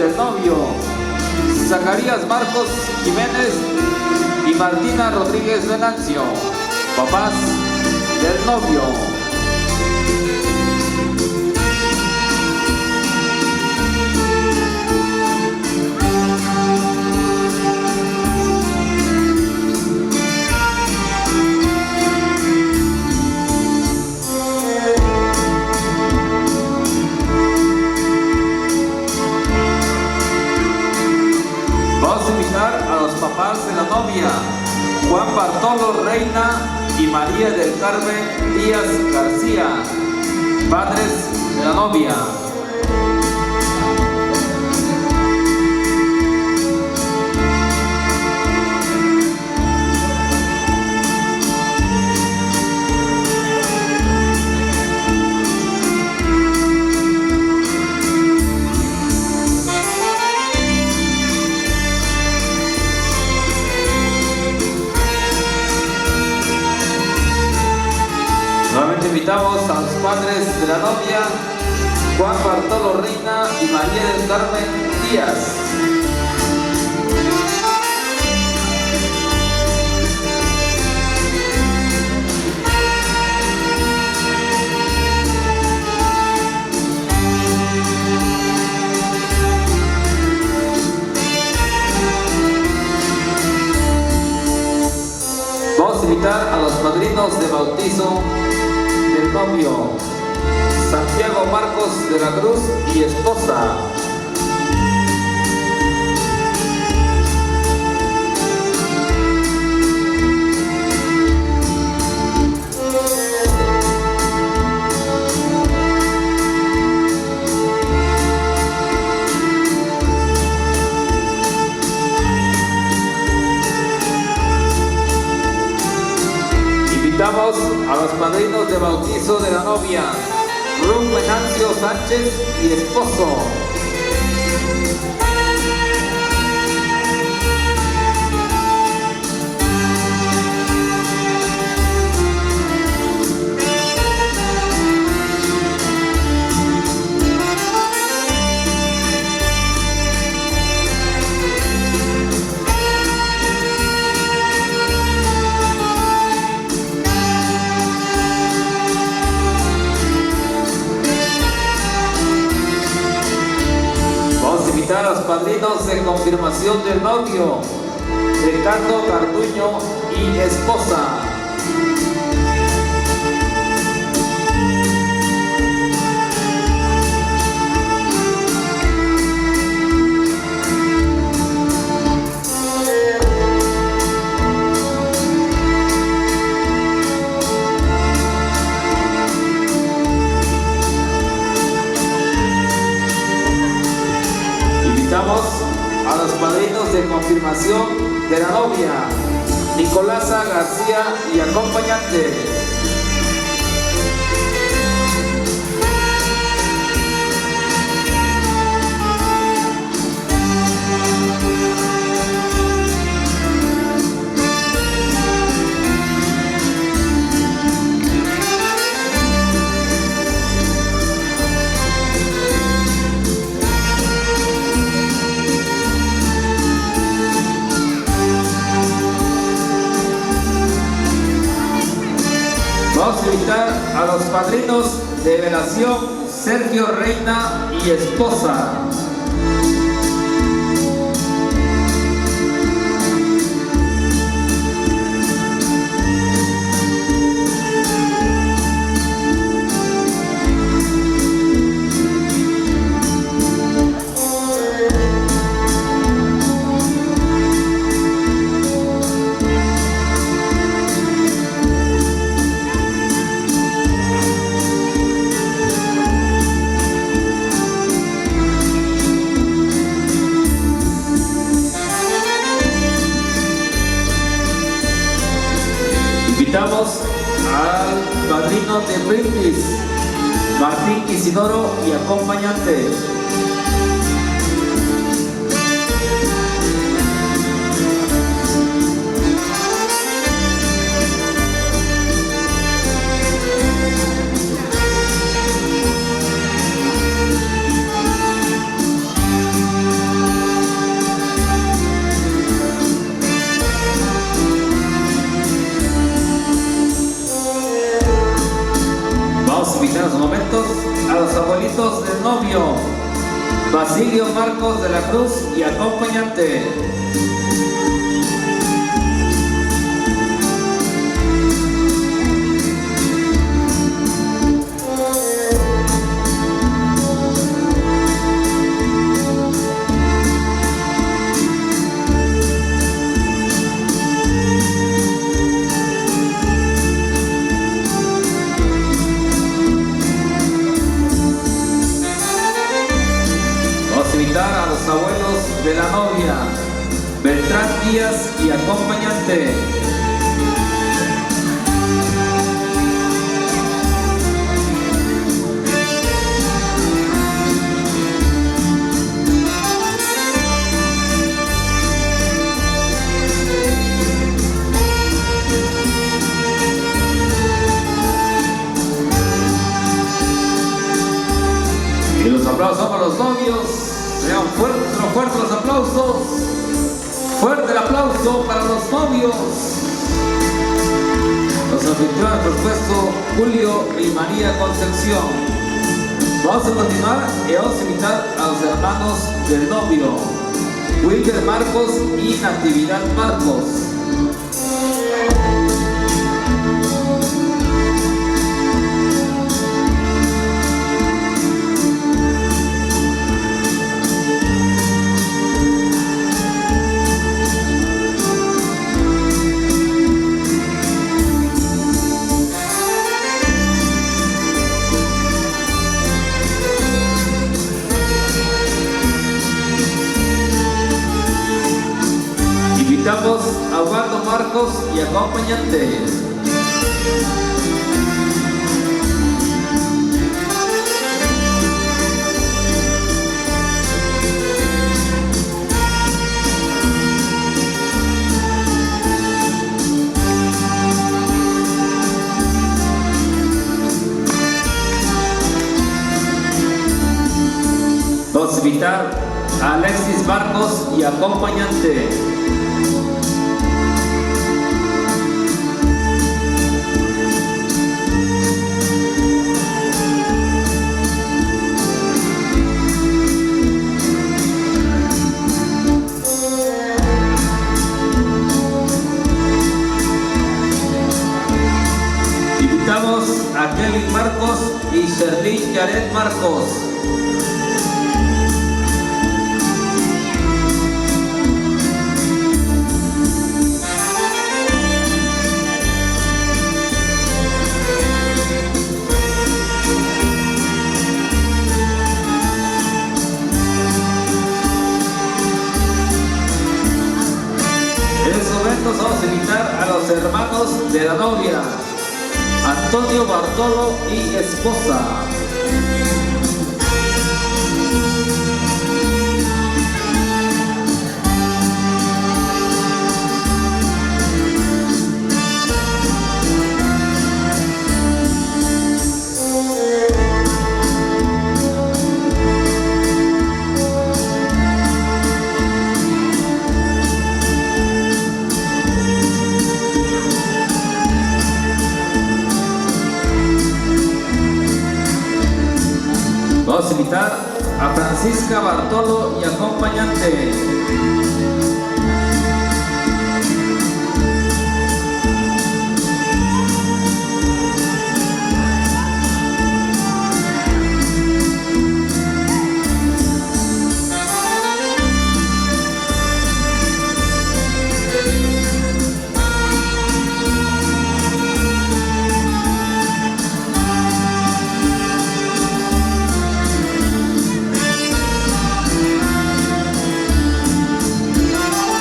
del novio, Zacarías Marcos Jiménez y Martina Rodríguez Venancio, papás del novio. A los papás de la novia, Juan Bartolo Reina y María del Carmen Díaz García, padres de la novia. Nuevamente invitamos a los padres de la novia, Juan Bartolo Reina y María del Carmen Díaz. Vamos a invitar a los padrinos de bautizo del novio, Santiago Marcos de la Cruz y esposa. Invitamos a los padrinos de bautizo de la novia, Rubén Venancio Sánchez y esposo. A los padrinos de confirmación del novio, Ricardo Garduño y esposa. Invitamos a los padrinos de confirmación de la novia, Nicolasa García y acompañante. Vamos a invitar a los padrinos de velación, Sergio Reina y esposa. Invitamos al padrino de brindis, Martín Isidoro y acompañante. novio, Basilio Marcos de la Cruz y acompañante. A los abuelos de la novia, Beltrán Díaz y acompañante. Y los aplausos para los novios. Sean fuertes los aplausos. Fuerte el aplauso para los novios. Los anfitriones, por supuesto, Julio y María Concepción. Vamos a continuar y vamos a invitar a los hermanos del novio, Wilker Marcos y Natividad Marcos. Invitamos a Waldo Marcos y acompañantes. Vamos a invitar a Alexis Marcos y acompañante. Invitamos a Kevin Marcos y Sherlyn Yaret Marcos. En estos momentos vamos a invitar a los hermanos de la novia, Antonio Bartolo y esposa. Vamos a invitar a Francisca Bartolo y acompañante.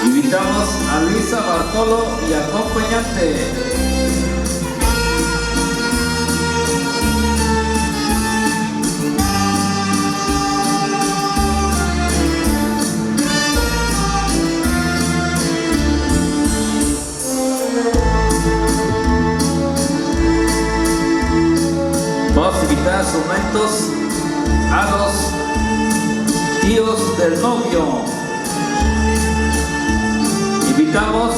Invitamos a Luisa Bartolo y acompañante. Vamos a invitar a sus momentos a los tíos del novio. Invitamos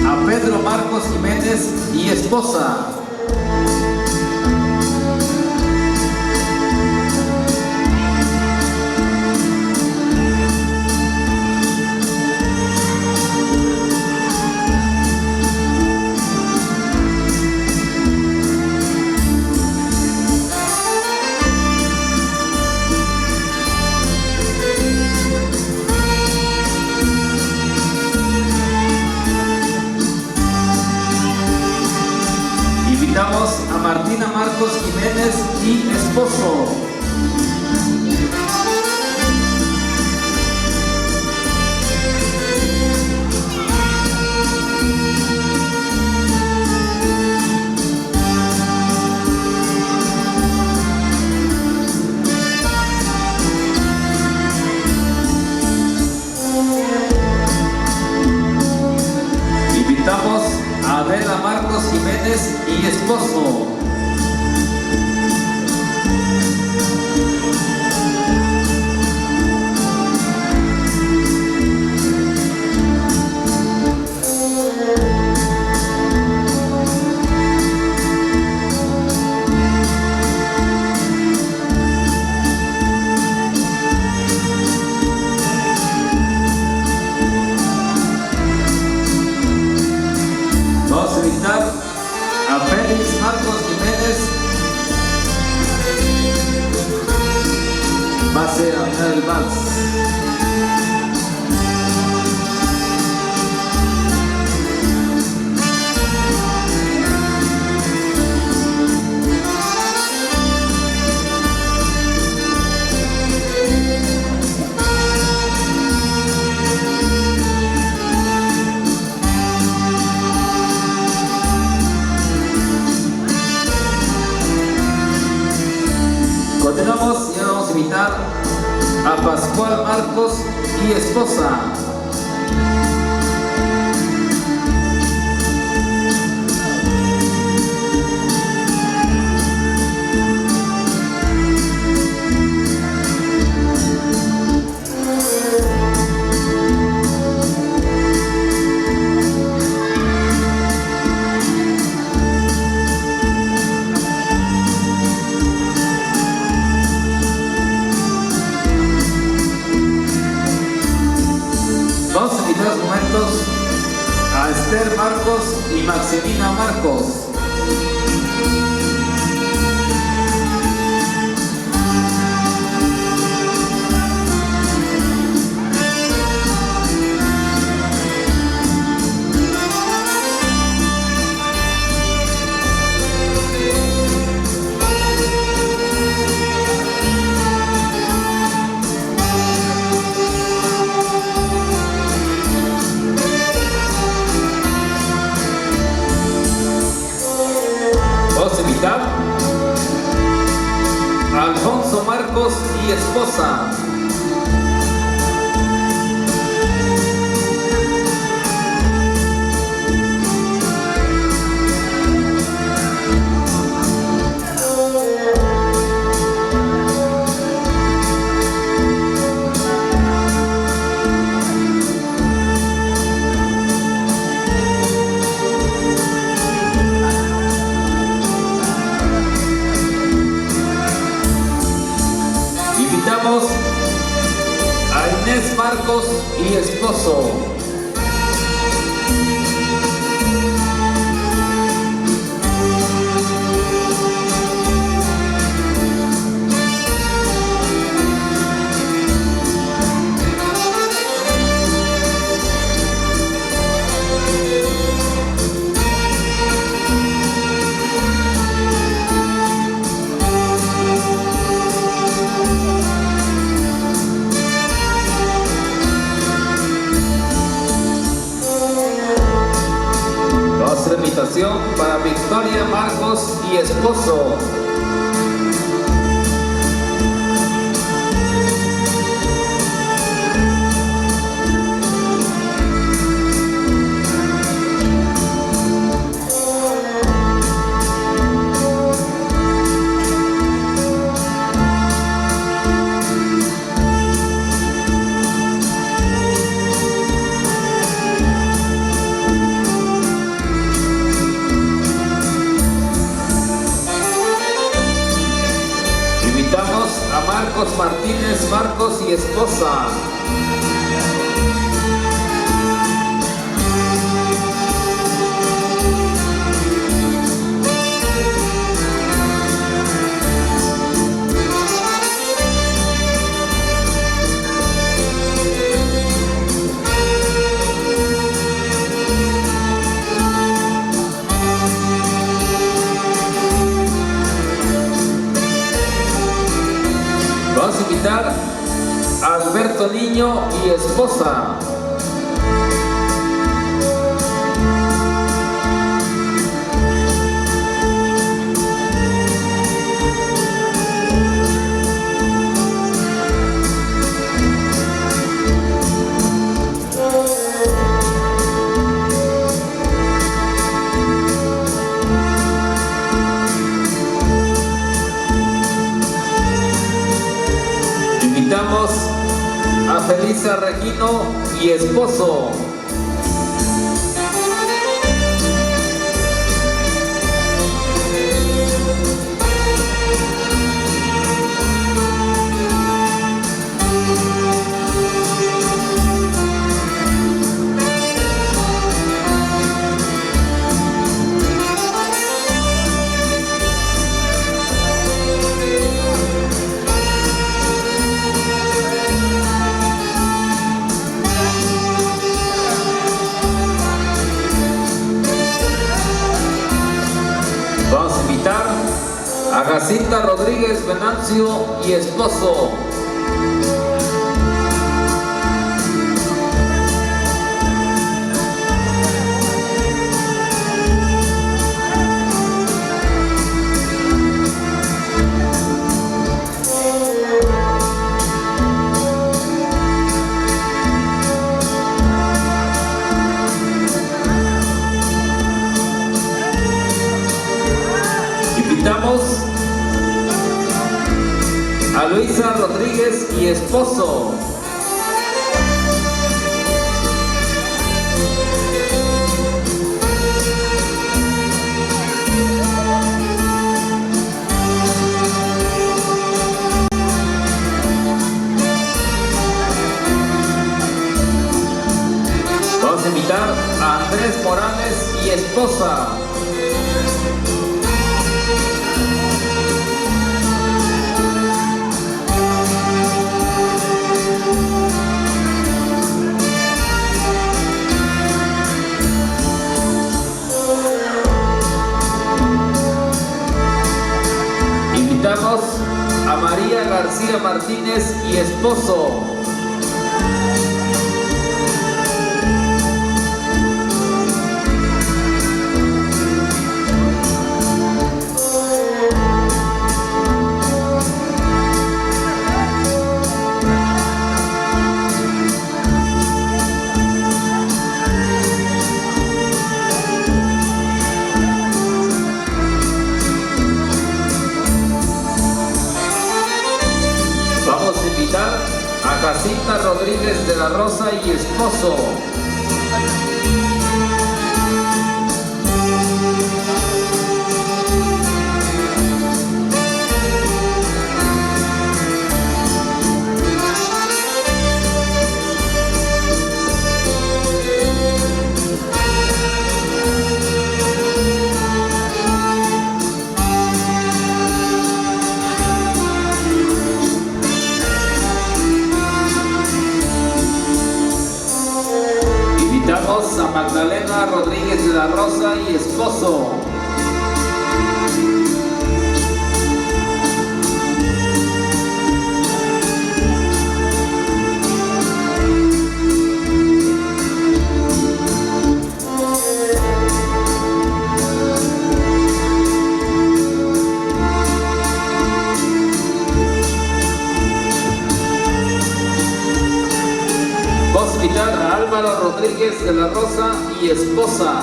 a Pedro Marcos Jiménez y esposa. Marcos Jiménez y esposo. Invitamos a Adela Marcos Jiménez y esposo. Vamos a invitar a Félix Marcos Jiménez. Va a ser a bailar el vals. Continuamos y ahora vamos a invitar a Pascual Marcos y esposa. Vamos a invitar a los momentos a Esther Marcos y Maximina Marcos. Vamos a invitar a Alfonso Marcos y esposa. Invitamos a Inés Marcos y esposo. Otra invitación para Victoria Marcos y esposo. Invitamos a Marcos Martínez Marcos y esposa. niño y esposa. Invitamos a Felisa Regino y esposo. Vamos a invitar a Jacinta Rodríguez Venancio y esposo. Invitamos a Luisa Rodríguez y esposo. Vamos a invitar a Andrés Morales y esposa. Invitamos a María García Martínez y esposo. Vamos a invitar a Jacinta Rodríguez de la Rosa y esposo. Invitamos a Magdalena Rodríguez de la Rosa y esposo. Vamos a invitar a Álvaro Rodríguez de la Rosa y esposa.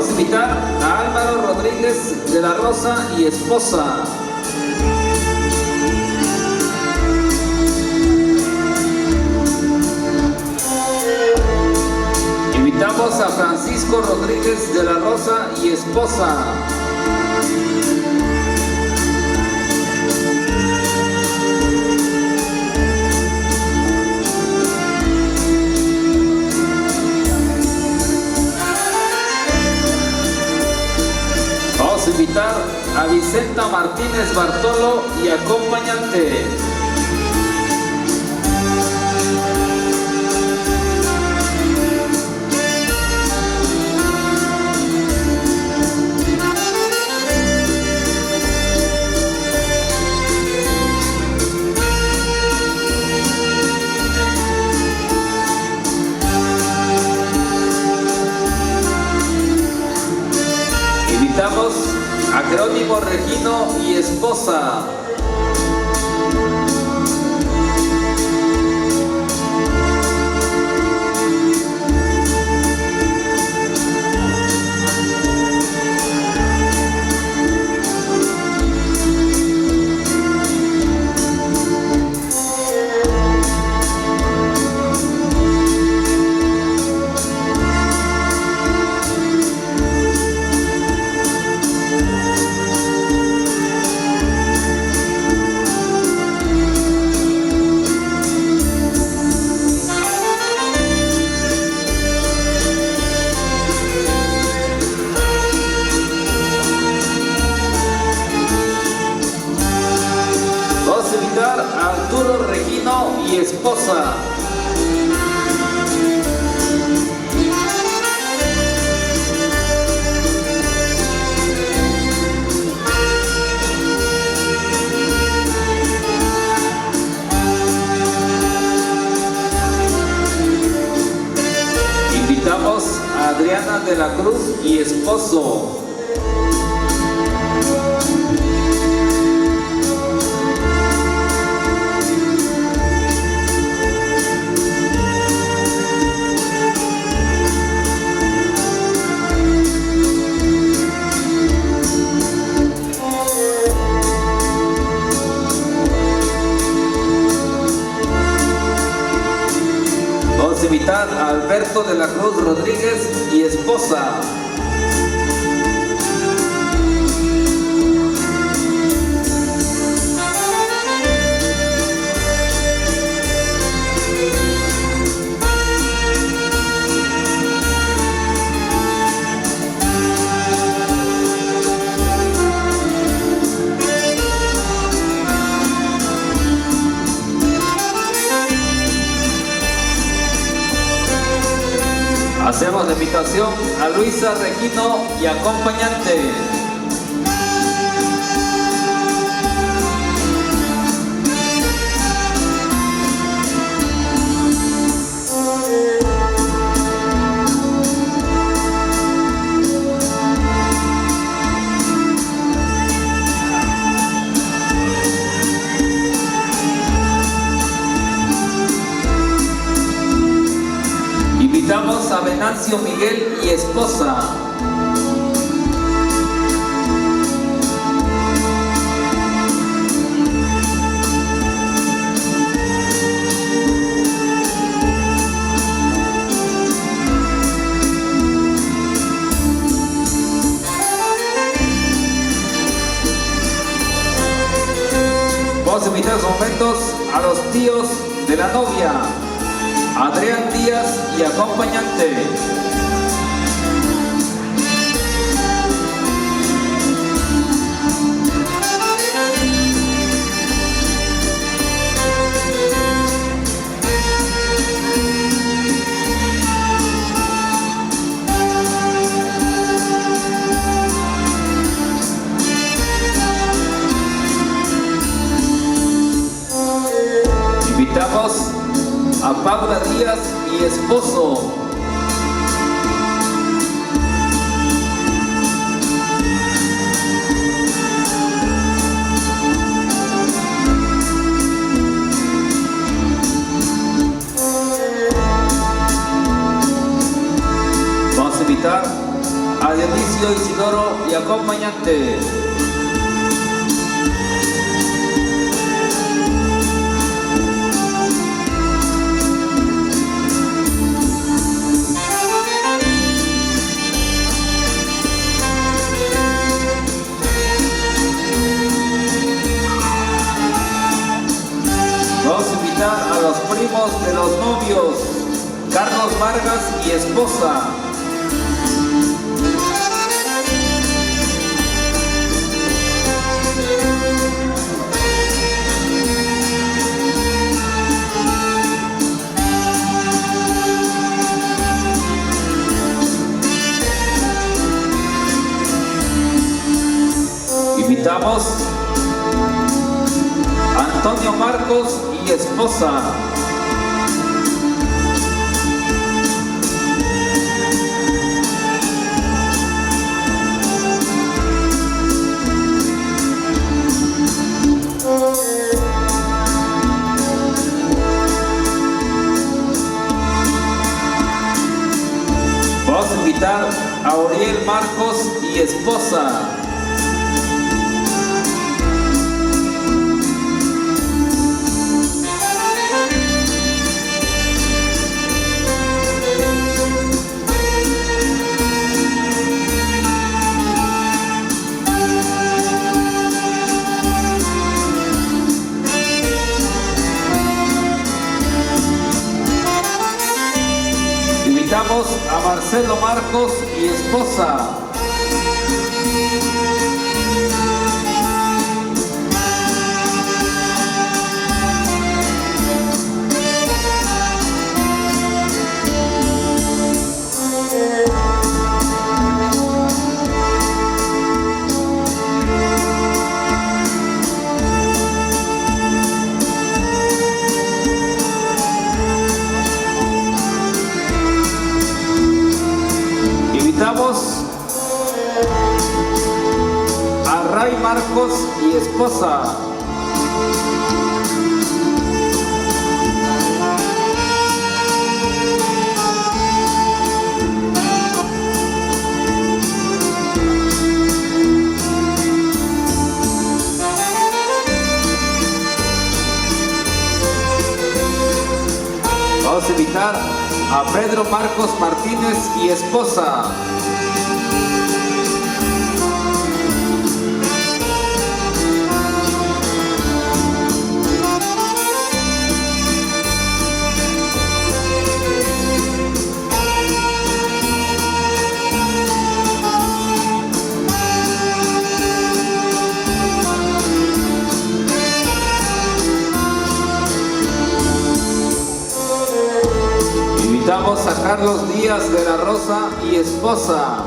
Invitar a Álvaro Rodríguez de la Rosa y esposa. Invitamos a Francisco Rodríguez de la Rosa y esposa. Vamos a invitar a Vicenta Martínez Bartolo y acompañante. Invitamos a Jerónimo Regino y esposa. A Arturo Regino y esposa. Invitamos a Adriana de la Cruz y esposo. Invitar a Alberto de la Cruz Rodríguez y esposa. Hacemos la invitación a Luisa Regino y acompañante. Invitamos a Venancio Miguel y esposa. Vamos a invitar en estos momentos a los tíos de la novia, Adrián Díaz y acompañante. Invitamos a Paula Díaz y esposo. Vamos a invitar a Dionisio Isidoro y acompañante. los primos de los novios, Carlos Vargas y esposa. Invitamos a Antonio Marcos y esposa. Vamos a invitar a Oriel Marcos y esposa. Invitamos a Marcelo Marcos y esposa. Invitamos a Ray Marcos y esposa. Vamos a invitar a Pedro Marcos Martínez y esposa. Invitamos a Carlos Díaz de la Rosa y esposa.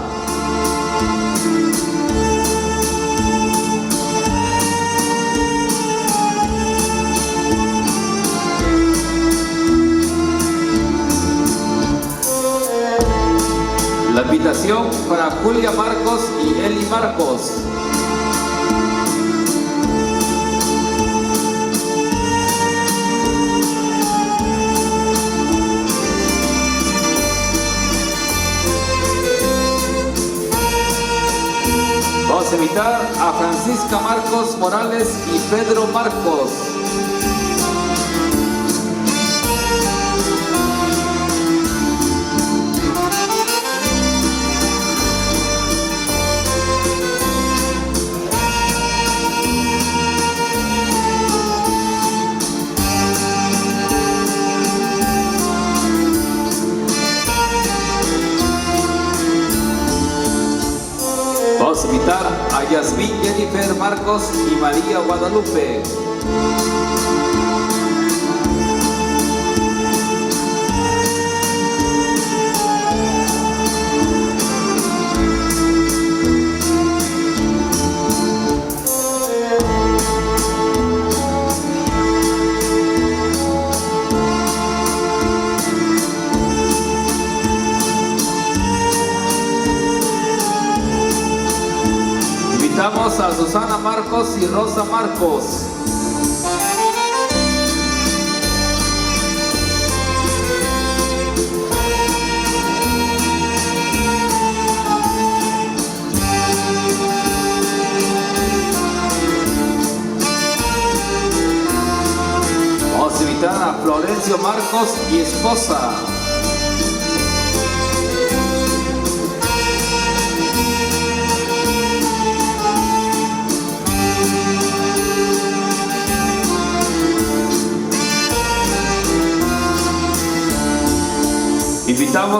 La invitación para Julia Marcos y Eli Marcos. Vamos a invitar a Francisca Marcos Morales y Pedro Marcos. Vamos a invitar a Yasmín Jennifer Marcos y María Guadalupe. Invitamos a Susana Marcos y Rosa Marcos. Vamos a invitar a Florencio Marcos y esposa.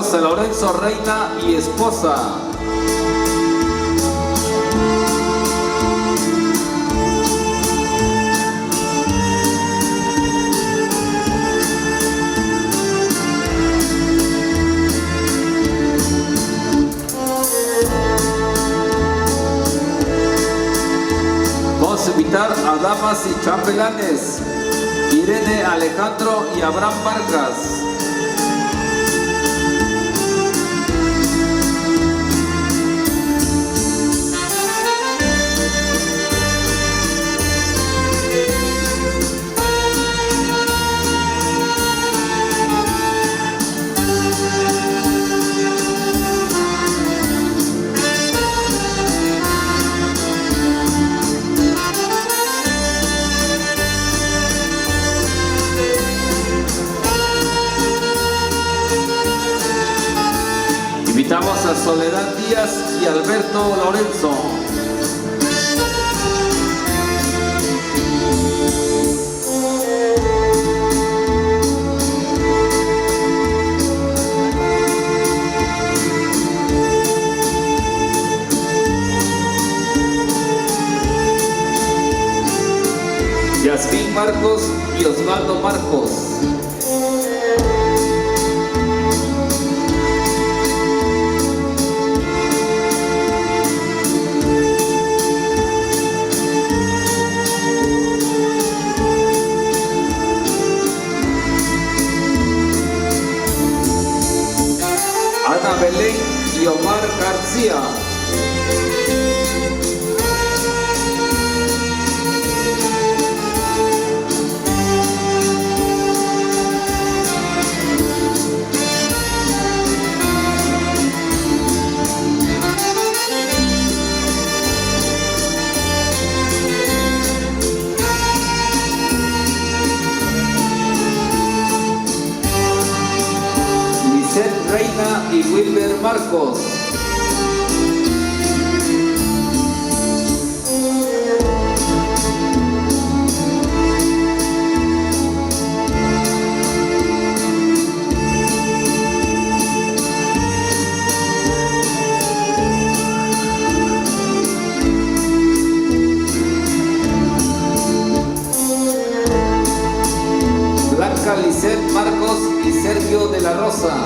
Invitamos a Lorenzo Reina y esposa. Vamos a invitar a damas y chambelanes, Irene, Alejandro y Abraham Vargas. Invitamos a Soledad Díaz y Alberto Lorenzo. Yasmín Marcos y Osvaldo Marcos. Ana Belén y Omar García. Reina y Wilber Marcos. Blanca Lisette Marcos y Sergio de la Rosa.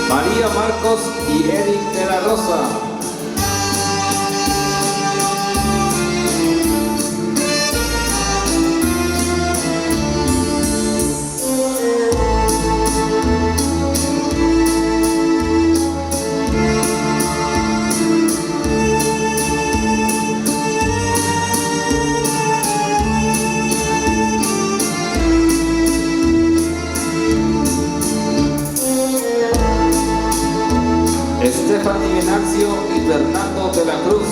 María Marcos y Eric de la Rosa. Stephanie Venancio y Fernando de la Cruz.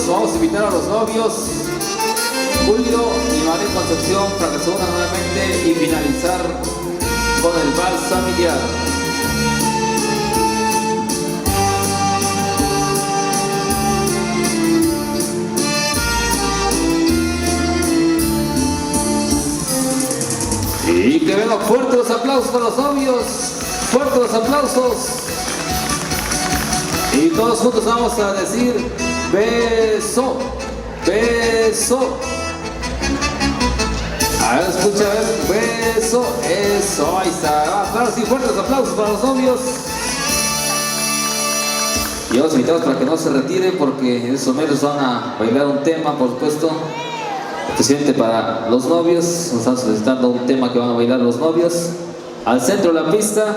Vamos a invitar a los novios Julio y María Concepción para que se unan nuevamente y finalizar con el vals familiar. Y que vengan fuertes los aplausos para los novios, fuertes los aplausos. Y todos juntos vamos a decir beso, beso. A ver, escucha, a ver, beso, eso, ahí está. Claro, sí, fuertes aplausos para los novios. Y vamos a invitarlos para que no se retiren porque en esos momentos van a bailar un tema, por supuesto, especialmente para los novios. Nos están solicitando un tema que van a bailar los novios. Al centro de la pista.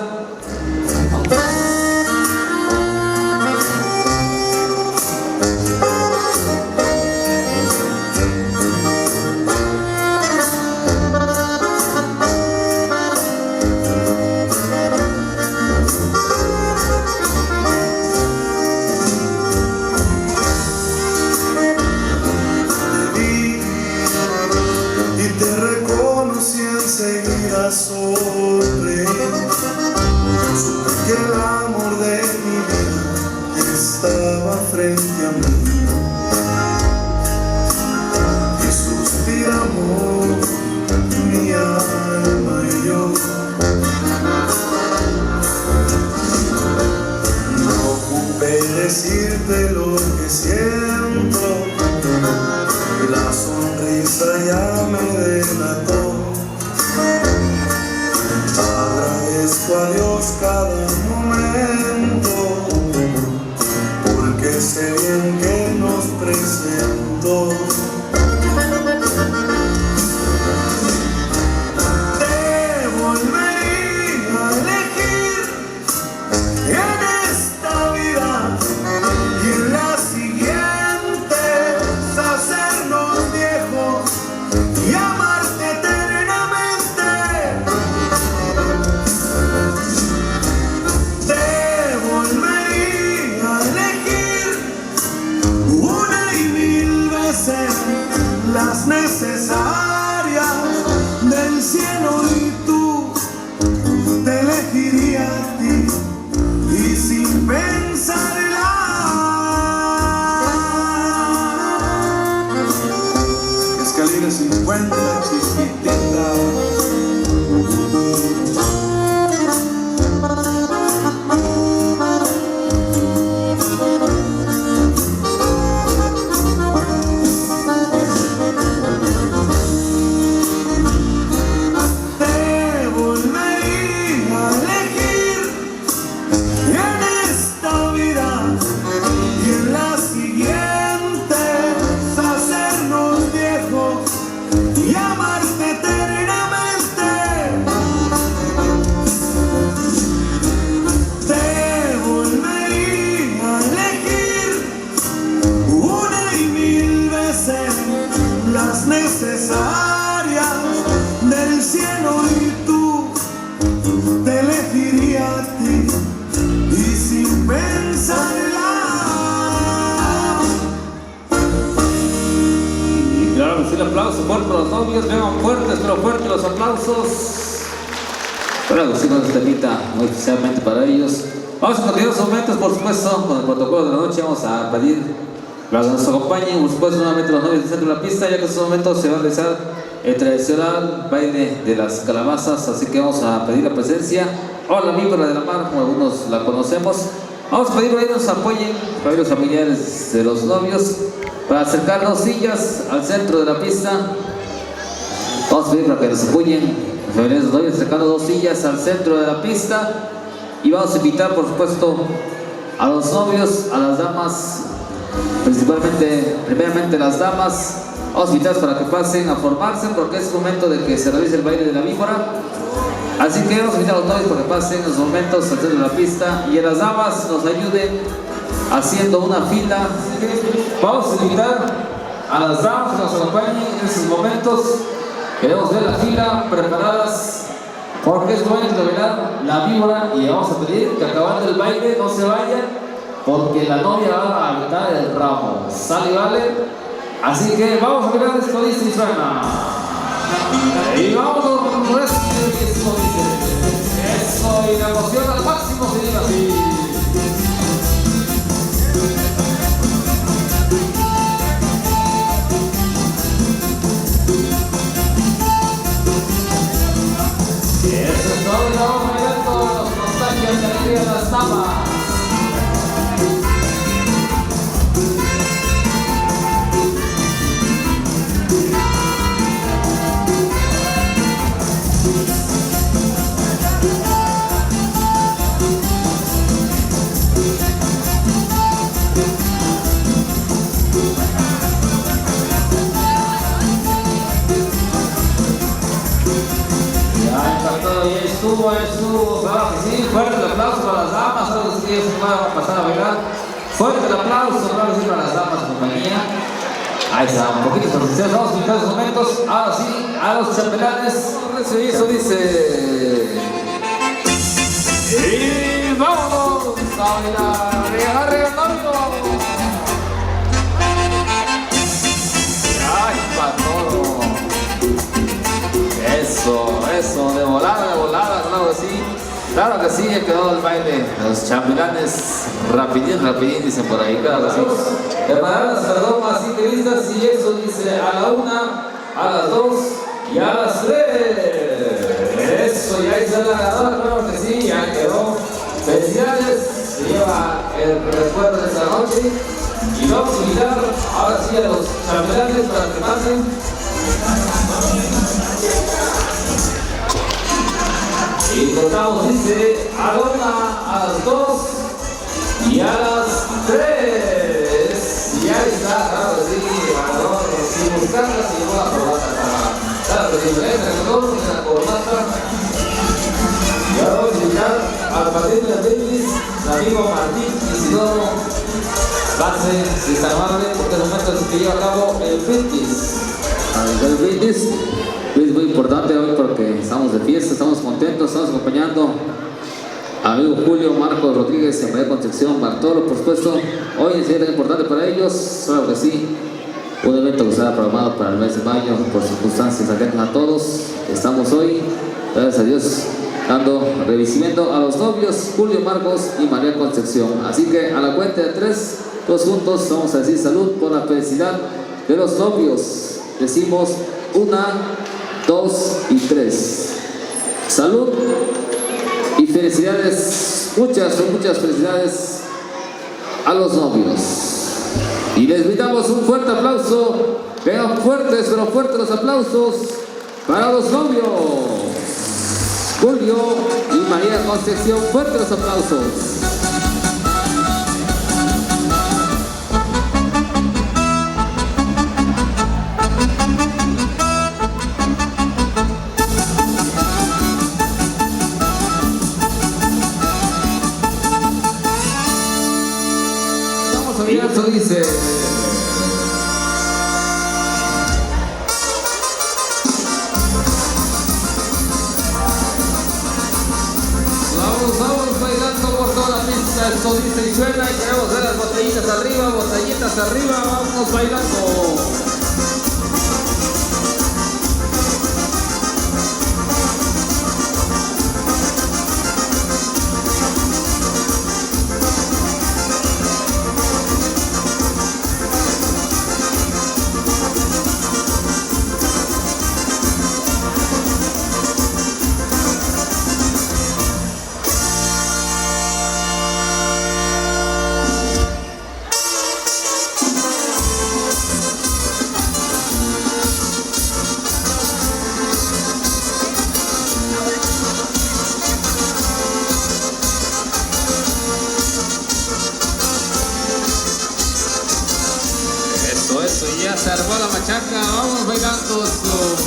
una y mil veces las necesarias del cielo, y tú te elegiría a ti y sin pensarla. Escalera 50 chiquitita. Necesarias del cielo, y tú te elegiría a ti y sin pensarla. Y claro que sí, el aplauso fuerte para los novios. Vengan fuertes, pero fuertes los aplausos. Claro que sí, con este temita muy especialmente para ellos. Vamos a continuar los momentos, por supuesto, con el protocolo de la noche. Vamos a pedir para que nos acompañen, por supuesto, nuevamente los novios del centro de la pista, ya que en estos momentos se va a realizar el tradicional baile de las calabazas, así que vamos a pedir la presencia o la víbora de la mar, como algunos la conocemos. Vamos a pedir que nos apoyen, para los familiares de los novios, para acercar 2 sillas al centro de la pista. Vamos a pedir para que nos apoyen, los familiares de los novios, acercando 2 sillas al centro de la pista, y vamos a invitar, por supuesto, a los novios, a las damas, primeramente las damas, vamos a invitarlas para que pasen a formarse, porque es momento de que se realice el baile de la víbora. Así que vamos a invitar a los novios para que pasen en los momentos al centro de la pista, y a las damas nos ayuden haciendo una fila. Vamos a invitar a las damas que nos acompañen en estos momentos. Queremos ver la fila preparadas, porque es momento de bailar la víbora, y vamos a pedir que acabando el baile no se vayan, porque la novia va a aventar el ramo. ¿Sale, vale? Así que vamos a mirar esto, dice y suena. Y vamos con el resto de esto, dice. Eso, y la emoción al máximo se diga así. Eso es todo, y vamos a mirar todos los nostalgias de alegría de las damas. Estuvo, claro que sí, fuerte el aplauso para las damas, ahora sí que van a pasar a bailar. Fuerte el aplauso, claro que sí, para las damas de compañía. Ahí está, un poquito de atención, vamos a invitar los momentos, ahora sí, a los chambelanes. Eso dice. Y vámonos a bailar, regalando. Ay, para todo. Eso, de volada, claro que sí. Claro que sí, ya quedó el baile. Los chambelanes, rapidín, dicen por ahí, claro que sí. Preparadas, perdón, así que listas, y eso dice a la 1, a las 2 y a las 3. Eso, y ahí está la ganadora, claro que sí, ya quedó. Felicidades, se lleva el recuerdo de esta noche. Y vamos a invitar ahora sí a los chambelanes para que pasen. Y contamos, dice, a la 1, a las 2 y a las 3. Y ahí está, claro que sí, ganador, sin buscarla, se llevó la corbata. Claro que sí, ganador de la corbata. Y ahora vamos a invitar al padrino de brindis, el amigo Martín Isidoro Base de San Amable, porque en el momento en que lleva a cabo el brindis. El brindis es muy importante hoy porque estamos de fiesta, estamos contentos, estamos acompañando amigo Julio Marcos Rodríguez y María Concepción Bartolo, por supuesto. Hoy es un día importante para ellos, claro que sí. Un evento que será programado para el mes de mayo, por circunstancias ajenas a todos. Estamos hoy, gracias a Dios, dando reconocimiento a los novios Julio Marcos y María Concepción. Así que a la cuenta de 3, todos juntos vamos a decir salud por la felicidad de los novios. Decimos 1, 2 y 3. Salud y felicidades, muchas felicidades a los novios. Y les brindamos un fuerte aplauso. Vean fuertes, pero fuertes los aplausos para los novios Julio y María Concepción. Fuertes los aplausos. Y eso dice. Vamos bailando por toda la pista. Esto dice y suena. Y queremos ver las botellitas arriba. Vamos bailando. Eso, ya se armó la machaca, vamos bailando esto.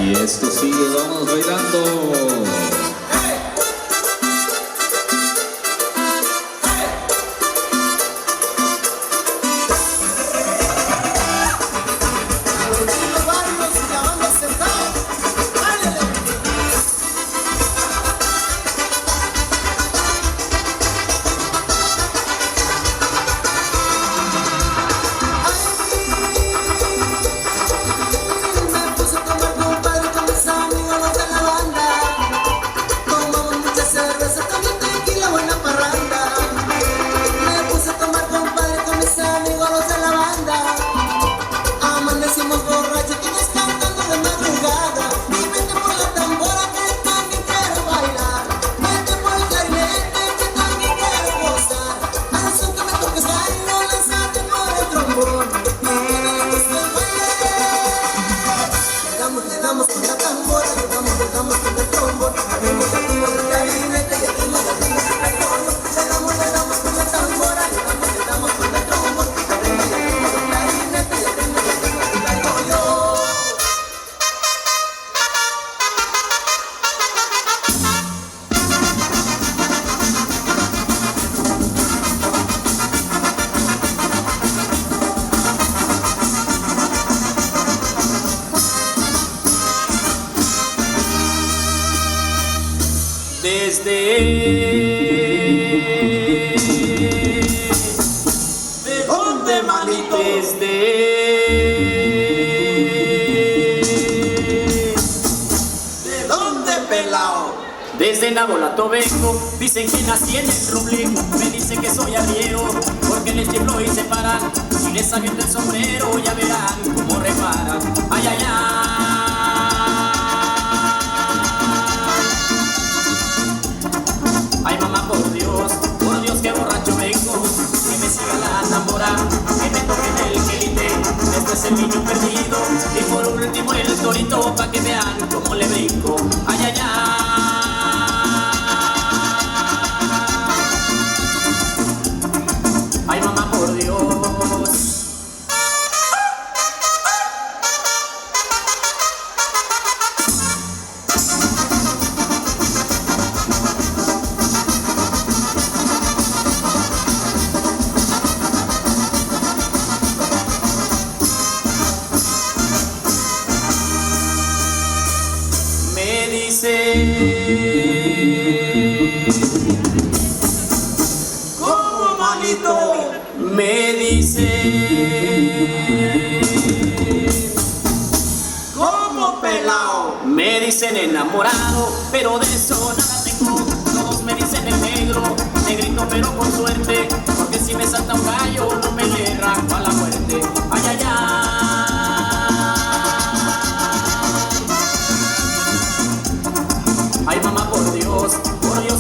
Y esto sigue, vamos bailando. Me puse como el compadre con mis amigos los de la banda. ¿De dónde, manito? ¿De dónde, pelao? Desde Nabolato vengo, dicen que nací en el roble. Me dicen que soy arriero, porque les tiemblo y se paran. Si les aviento el sombrero, ya verán cómo reparan. Ay, ay, ay. Ay, mamá, por Dios, que borracho vengo. Que me siga la tambora, que me toquen el quelite. Después el niño perdido, y por último el torito, pa' que vean cómo le brinco. Ay, ay, ay. Ay, mamá, por Dios. Me dice, ¿Cómo, manito? me dice, ¿Cómo, pelao? me dicen enamorado, pero de eso nada tengo. Todos me dicen el negro, negrito pero con suerte, porque si me salta un gallo no me le arranco a la muerte. Ay, ay, ay. Ay, mamá, por Dios,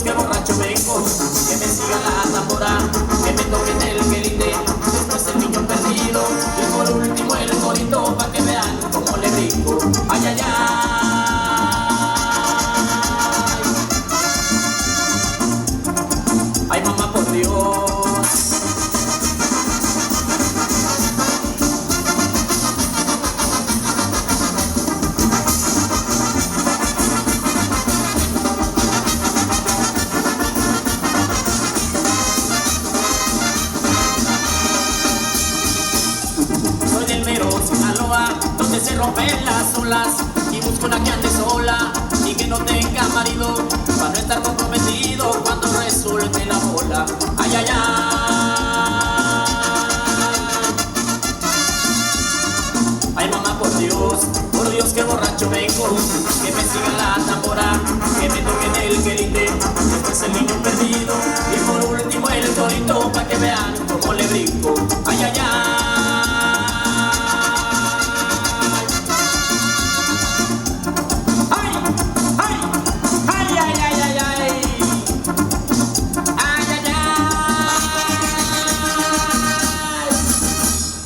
que borracho vengo. Que me siga la tambora, que me toquen el quelite. Después el niño perdido, y por último el torito, pa' que vean cómo le brinco. Ay, ay, ay. Ay, mamá, por Dios. Soy del mero Sinaloa, donde se rompen las olas, y busco una que ande sola y que no tenga marido, para no estar comprometido cuando resulte la bola. Ay, ay, ay. Ay, mamá, por Dios, que borracho vengo. Que me siga la tambora, que me toquen el quelite. Después el niño perdido, y por último el torito, pa' que vean cómo le brinco. Ay, ay, ay.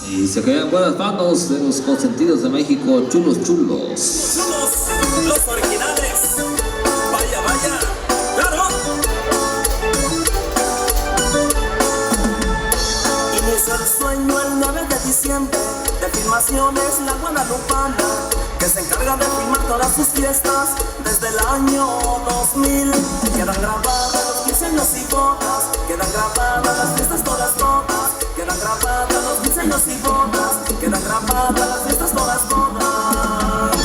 Y se quedan buenas manos de los consentidos de México, chulos, chulos. Chulos, los originales. Vaya, vaya, claro. Inició el sueño el 9 de diciembre de Filmaciones La Guadalupana, que se encarga de filmar todas sus fiestas desde el año 2000. Quedan grabadas los 15 años y bodas, quedan grabadas las fiestas todas, todas. Quedan grabadas los 15 años y bodas, quedan grabadas las fiestas todas, todas.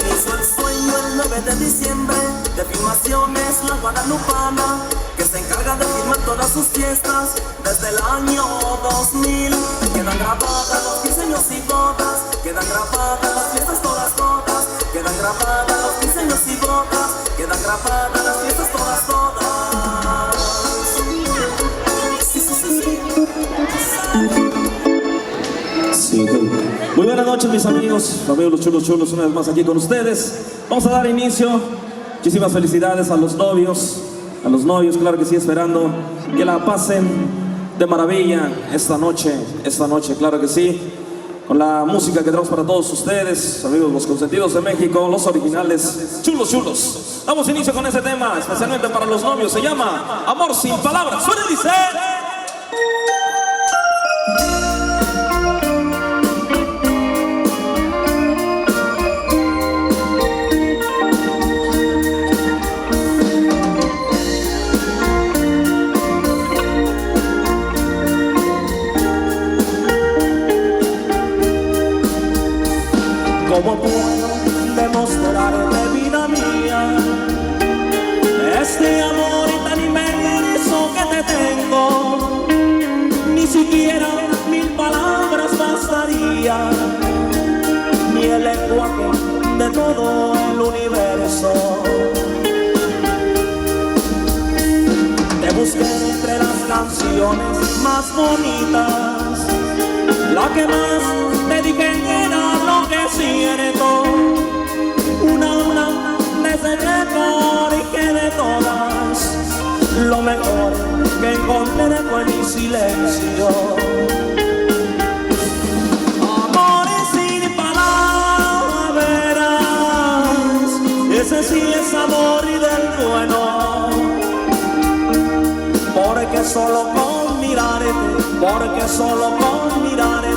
Inició el sueño el 9 de diciembre de Filmaciones La Guadalupana, que se encarga de filmar todas sus fiestas desde el año 2000. Quedan grabadas los 15 años y bodas, quedan grabadas las fiestas todas, todas. Quedan grabadas los 15 años y bodas, quedan grabadas las fiestas todas, todas. Sí, muy buenas noches, mis amigos los chulos chulos, una vez más aquí con ustedes. Vamos a dar inicio. Muchísimas felicidades a los novios, claro que sí, esperando que la pasen de maravilla esta noche, claro que sí, con la música que tenemos para todos ustedes, amigos, los consentidos de México, los originales, chulos, chulos. Damos inicio con ese tema, especialmente para los novios, se llama Amor Sin Palabras. Suena y dice... ¿Cómo puedo demostrarte, vida mía, todo el universo. Te busqué entre las canciones más bonitas, la que más te dije era lo que siento. Una desde récord y que de todas, lo mejor que encontré fue mi silencio. Amores sin palabras, ese sí es amor y del bueno. Porque solo con mirarte, porque solo con mirarte,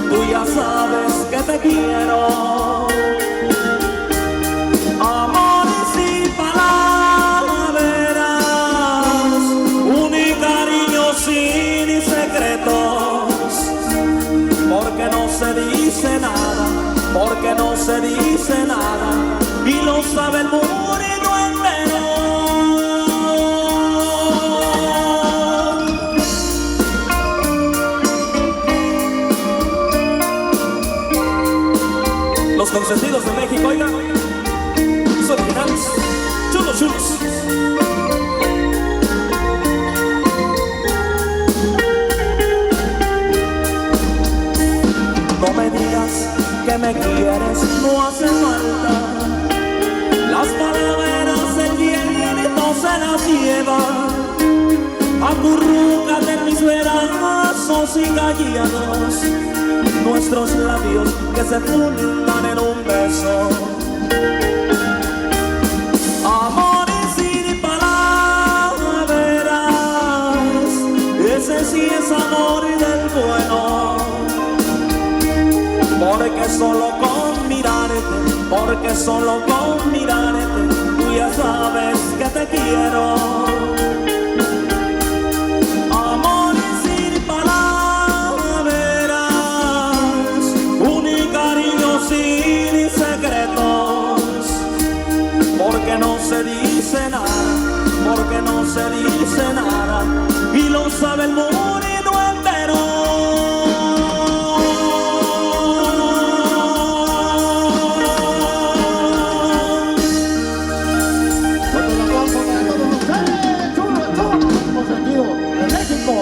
tú ya sabes que te quiero. Amores sin palabras, un cariño sin secretos, porque no se dice nada, porque no se dice nada, y lo sabe el mundo entero. Los consentidos de México, oigan, los originales, chulos, chulos. No me digas que me quieres, no hace falta. Las palabras el viento se las lleva. Acurrúcate en mis brazos y callados, nuestros labios que se fundan en un beso. Amores sin palabras, ese sí es amor del bueno. Porque solo con mirarte, porque solo con mirarte, tú ya sabes que te quiero. Amores sin palabras, un cariño sin secretos, porque no se dice nada, porque no se dice nada, y lo sabe el mundo entero.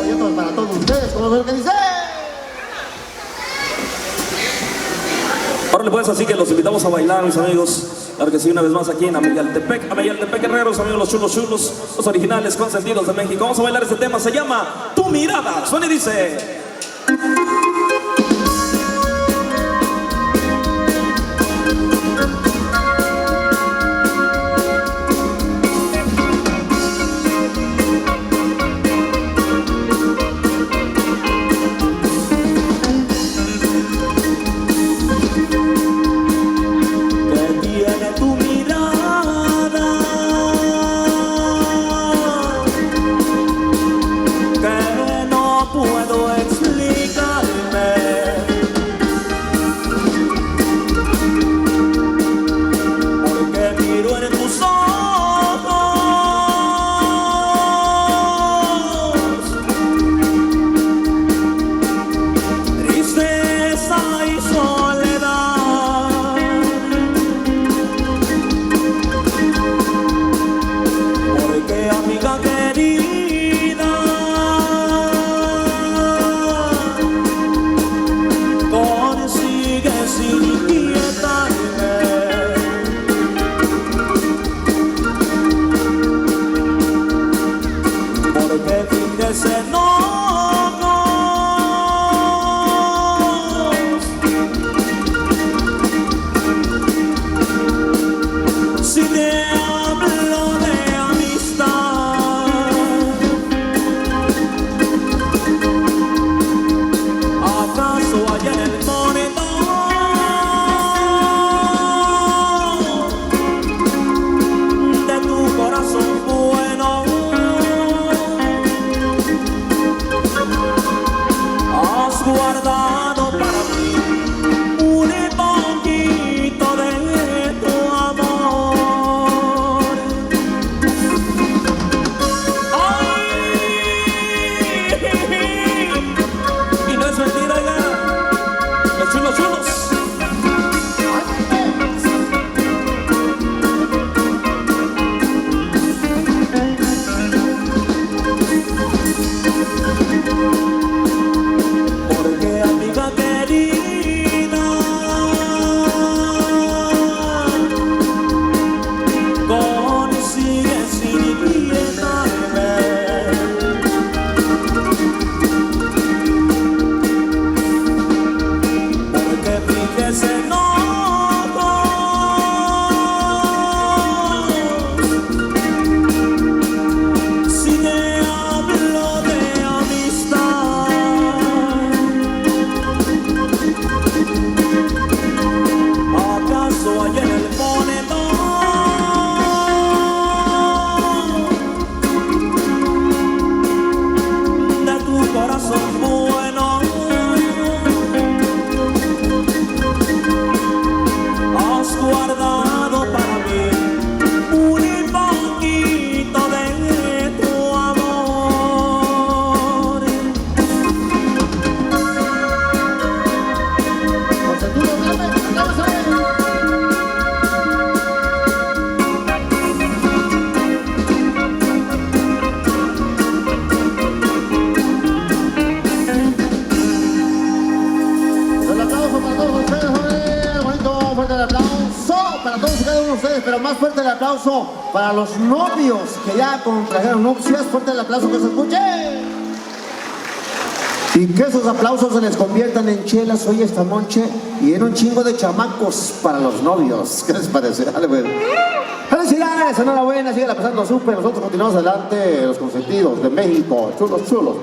Y otros para todos ustedes, como es lo que dice. Ahora pues, así que los invitamos a bailar, mis amigos. Claro que sí, una vez más aquí en Ameyaltepec, Guerreros, amigos, los chulos chulos, los originales consentidos de México. Vamos a bailar este tema, se llama Tu Mirada. Suena y dice... más fuerte el aplauso para los novios que ya contrajeron nupcias. Fuerte el aplauso, que se escuche. Y que esos aplausos se les conviertan en chelas hoy esta noche y en un chingo de chamacos para los novios. ¿Qué les parece? Dale, pues. Felicidades, enhorabuena, sigue pasando súper. Nosotros continuamos adelante, los consentidos de México. Chulos, chulos.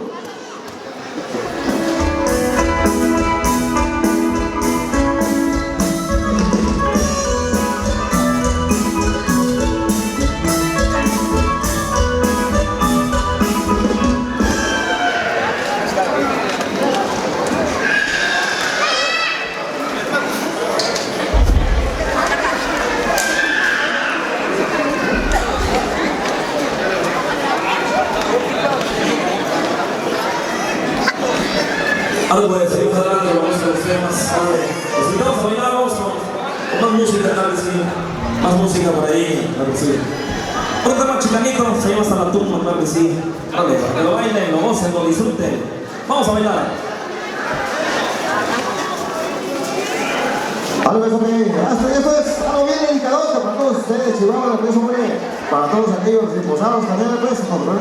Ahora pues seguimos adelante, vamos a los temas. Los invitamos a bailar, vamos con más música, claro que sí. Más música por ahí, claro que sí. Otro tema chicanito, se llama Hasta la Tumba, claro que sí. Vale, que lo bailen, lo gocen, lo disfruten. Vamos a bailar. Algo eso que esto es algo bien delicado para todos ustedes, Chihuahua, pues, hombre, para todos aquellos imposados también, pues, por favor,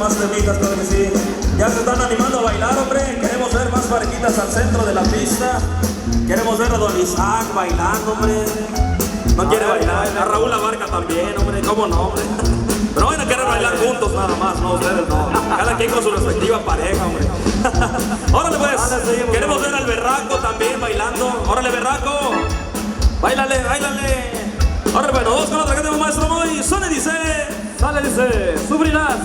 Más temitas, claro que sí. Ya se están animando a bailar, hombre. Queremos ver más parejitas al centro de la pista. Queremos ver a Don Isaac bailando, hombre. No quiere bailar. A Raúl Abarca también, hombre. ¿Cómo no, hombre? Pero van a querer bailar juntos nada más, no, ustedes no. Cada quien con su respectiva pareja, hombre. Órale pues, queremos ver al Berraco también bailando. Órale, Berraco. Báilale, báilale. Órale, bueno, vamos con otra que tenemos, maestro Moy. Sale, dice. Sale, dice. Sufrirás.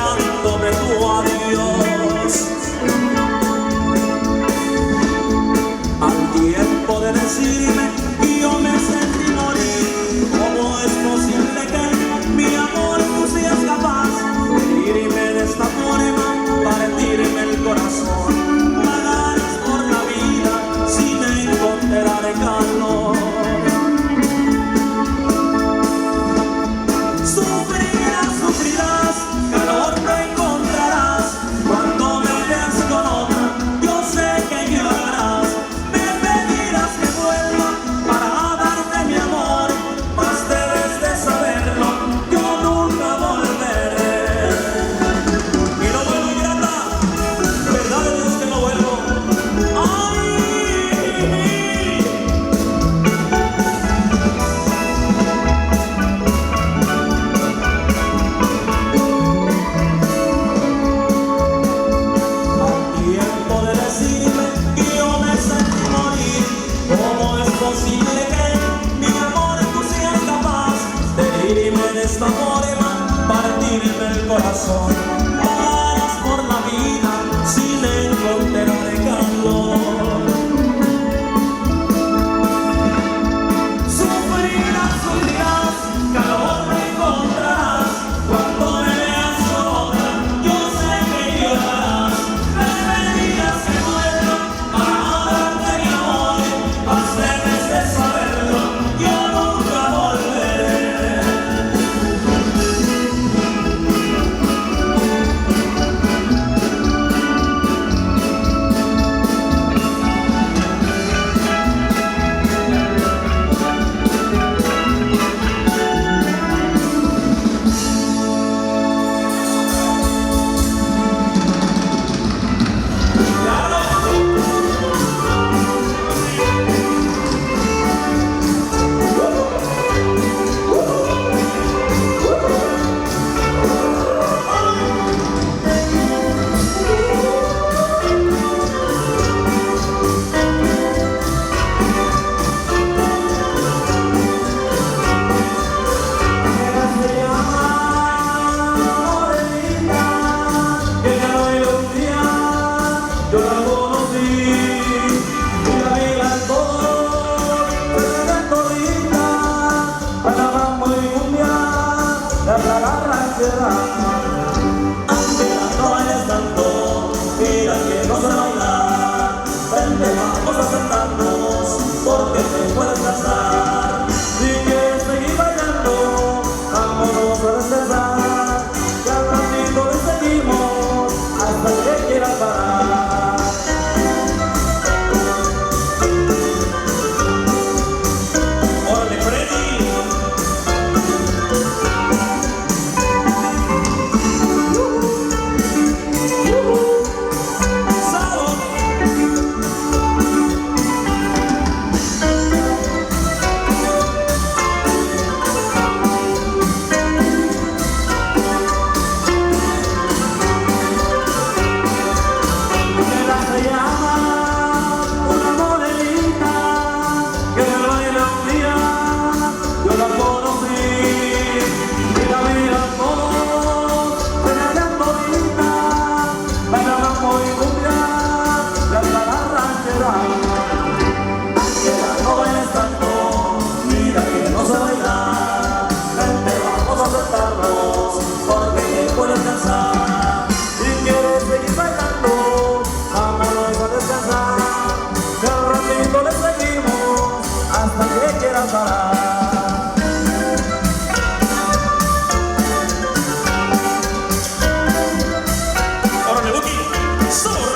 dejándome tu adiós. Al tiempo de decirme y yo me sentí morir. ¿Cómo es posible que mi amor tú seas capaz de herirme de esta forma, partirme el corazón? Pagarás por la vida sin encontrar calor. Sufrirás, sufrirás, calor no encontrarás cuando me veas con otra. Yo sé que llorarás, me pedirás que vuelva para darte mi amor, mas debes de saberlo, yo nunca volveré. Y no vuelvo, ingrata, verdad de Dios que no vuelvo. ¡Ay! Tiempo de decirme y yo me sentí morir. ¿Cómo es posible que mi amor tú seas capaz de herirme de esta forma, partirme el corazón? Pagarás por la vida sin encontrar calor. Sufrirás, sufrirás, calor no encontrarás cuando me veas con otra. Yo sé que llorarás, me pedirás que vuelva para darte mi amor, mas debes de saberlo, yo nunca volveré. Aunque no eres tanto, mira que no sé bailar. Vente, vamos a sentarnos, porque te puedes cansar. Si quieres seguir bailando, vámonos a descansar. Y al ratito le seguimos, hasta que quieras parar. ¡Órale, Freddy! ¡Órale, Buki! ¡Sabor!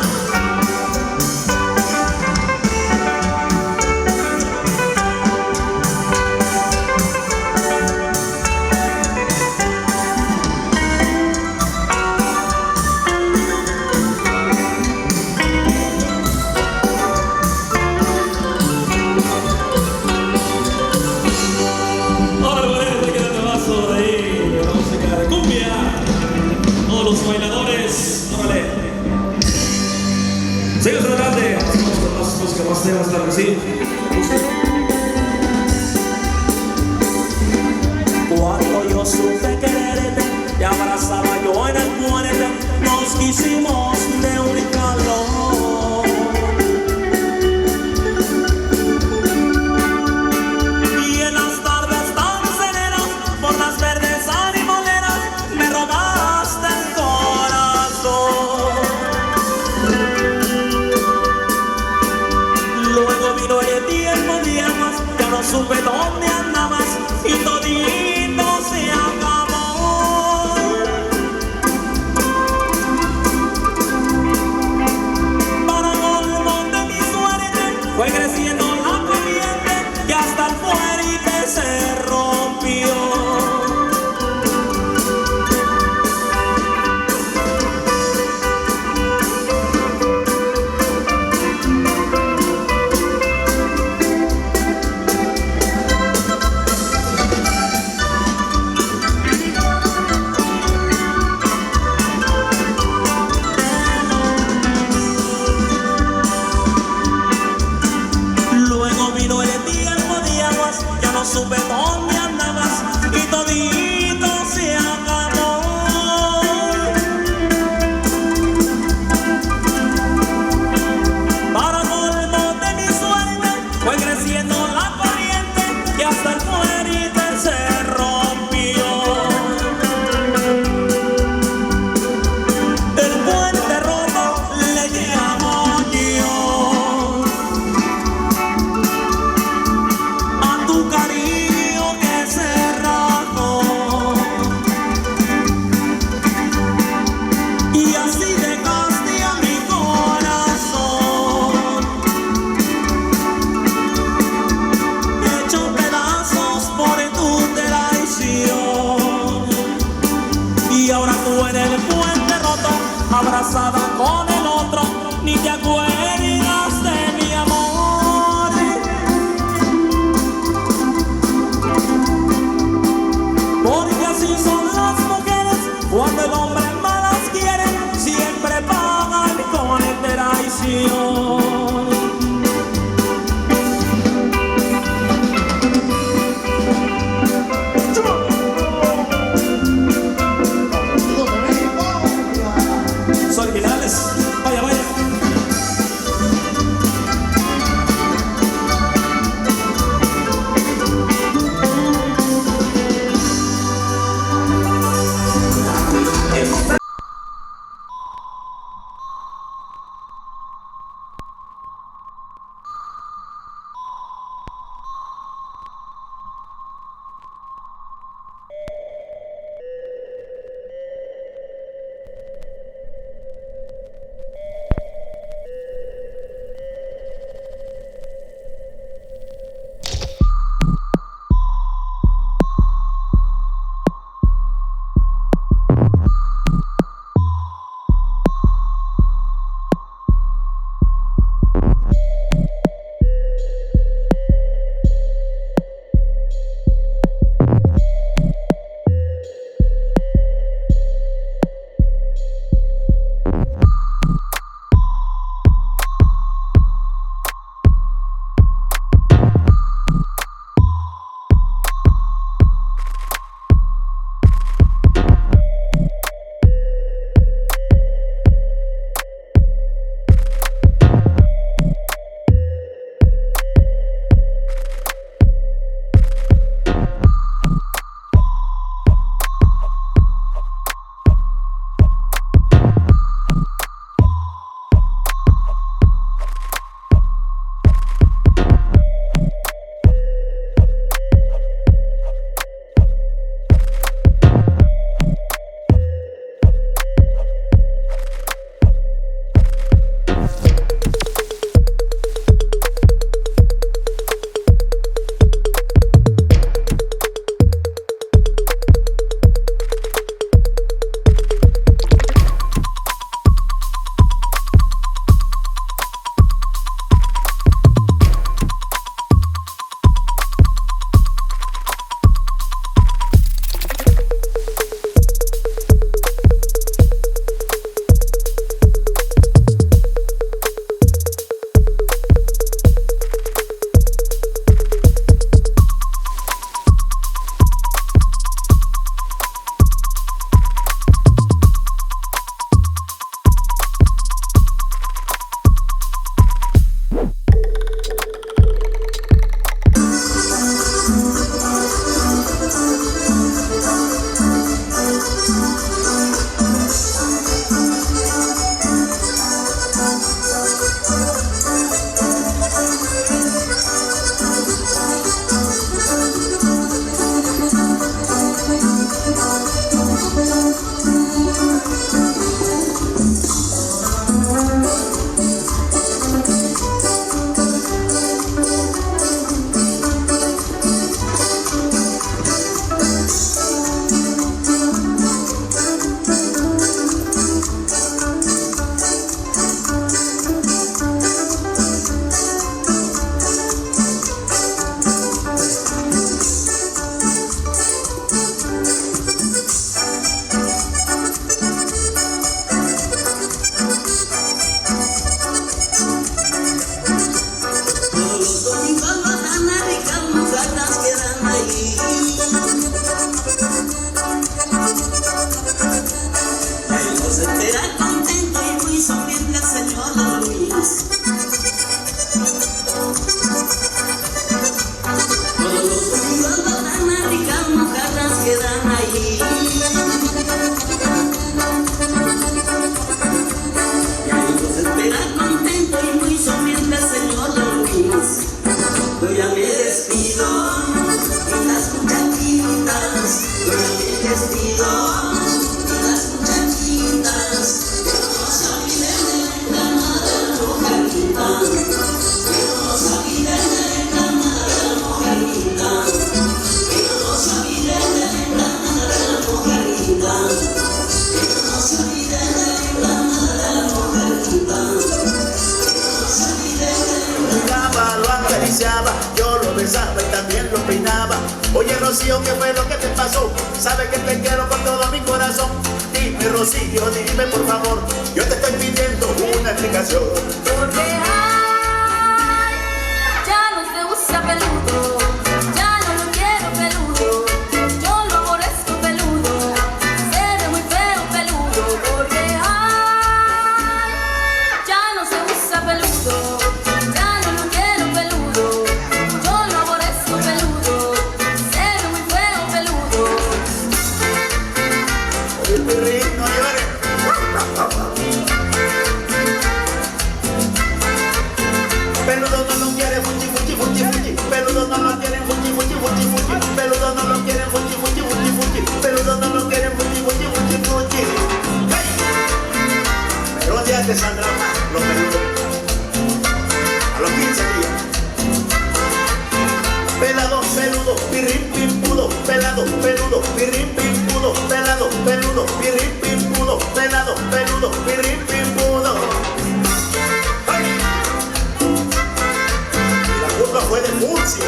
Seguimos adelante, vamos con más música más temas, claro que sí. Cuando yo supe quererte, te abrazaba yo en el cuore. supe dónde andabas y todito se acabó. Para colmo de mi suerte fue creciendo la corriente y hasta el fuerte se rompió. Supe dónde andabas y todito se acabó. Para colmo de mi suerte fue creciendo la corriente y hasta el fuerte se rompió. El puente roto le llamo yo a tu cariño. Abrazada con el otro, ni te acuerdas de mi amor. Porque así son las mujeres, cuando el hombre más las quiere, siempre pagan con traición. Originales. espera contento y muy sonriente el señor Don Luis. Todos los domingos van a ricas mojarras que dan ahí. Y ahí los espera contento y muy sonriente el señor Don Luis. Yo ya me despido y las muchachitas, yo ya me despido y las muchachitas, que no nos olviden de la enramada de la mojarrita, que no nos olviden de la enramada de la mojarrita, que no nos olviden de la enramada de la mojarrita, que no nos olviden de la enramada de la mojarrita, que no nos olviden de la Miraba, lo acariciaba, yo lo besaba y también lo peinaba. Oye Rocío, ¿qué fue lo que te pasó? Sabes que te quiero con todo mi corazón. Dime Rocío, dime por favor, yo te estoy pidiendo una explicación. Porque ay, ya no se usa peludo, ya no lo quiero peludo, yo lo aborrezco peludo, se ve muy feo peludo. Porque ay, ya no se usa peludo, ya no lo quiero peludo, yo lo aborrezco peludo, se ve muy feo peludo. Oye Pirrín, no llores. Peludo no lo quiere fuchi fuchi fuchi fuchi. Peludo no lo quieren fuchi fuchi fuchi fuchi. Peludo no lo quieren fuchi fuchi fuchi fuchi. Peludo no lo quieren fuchi fuchi fuchi fuchi. ¡Hey! Pero un día te saldrán más los peludos. A los 15 días. Pelado, peludo, pirrín, pimpudo. Pelado, peludo, pirrín, pimpudo. Pelado, peludo, pirrín, pimpudo. Pelado, peludo, pirrín, pimpudo. ¡Ay! La culpa fue de Murcia.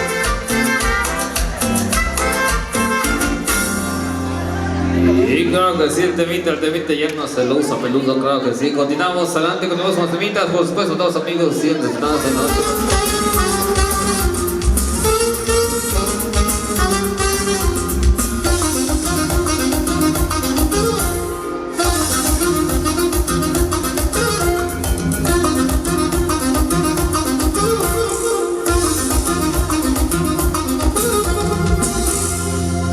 Y claro que sí, el temita ya no se lo usa peludo, claro que sí. Continuamos adelante, continuamos con los temitas, por supuesto, todos amigos, siempre estamos en nosotros.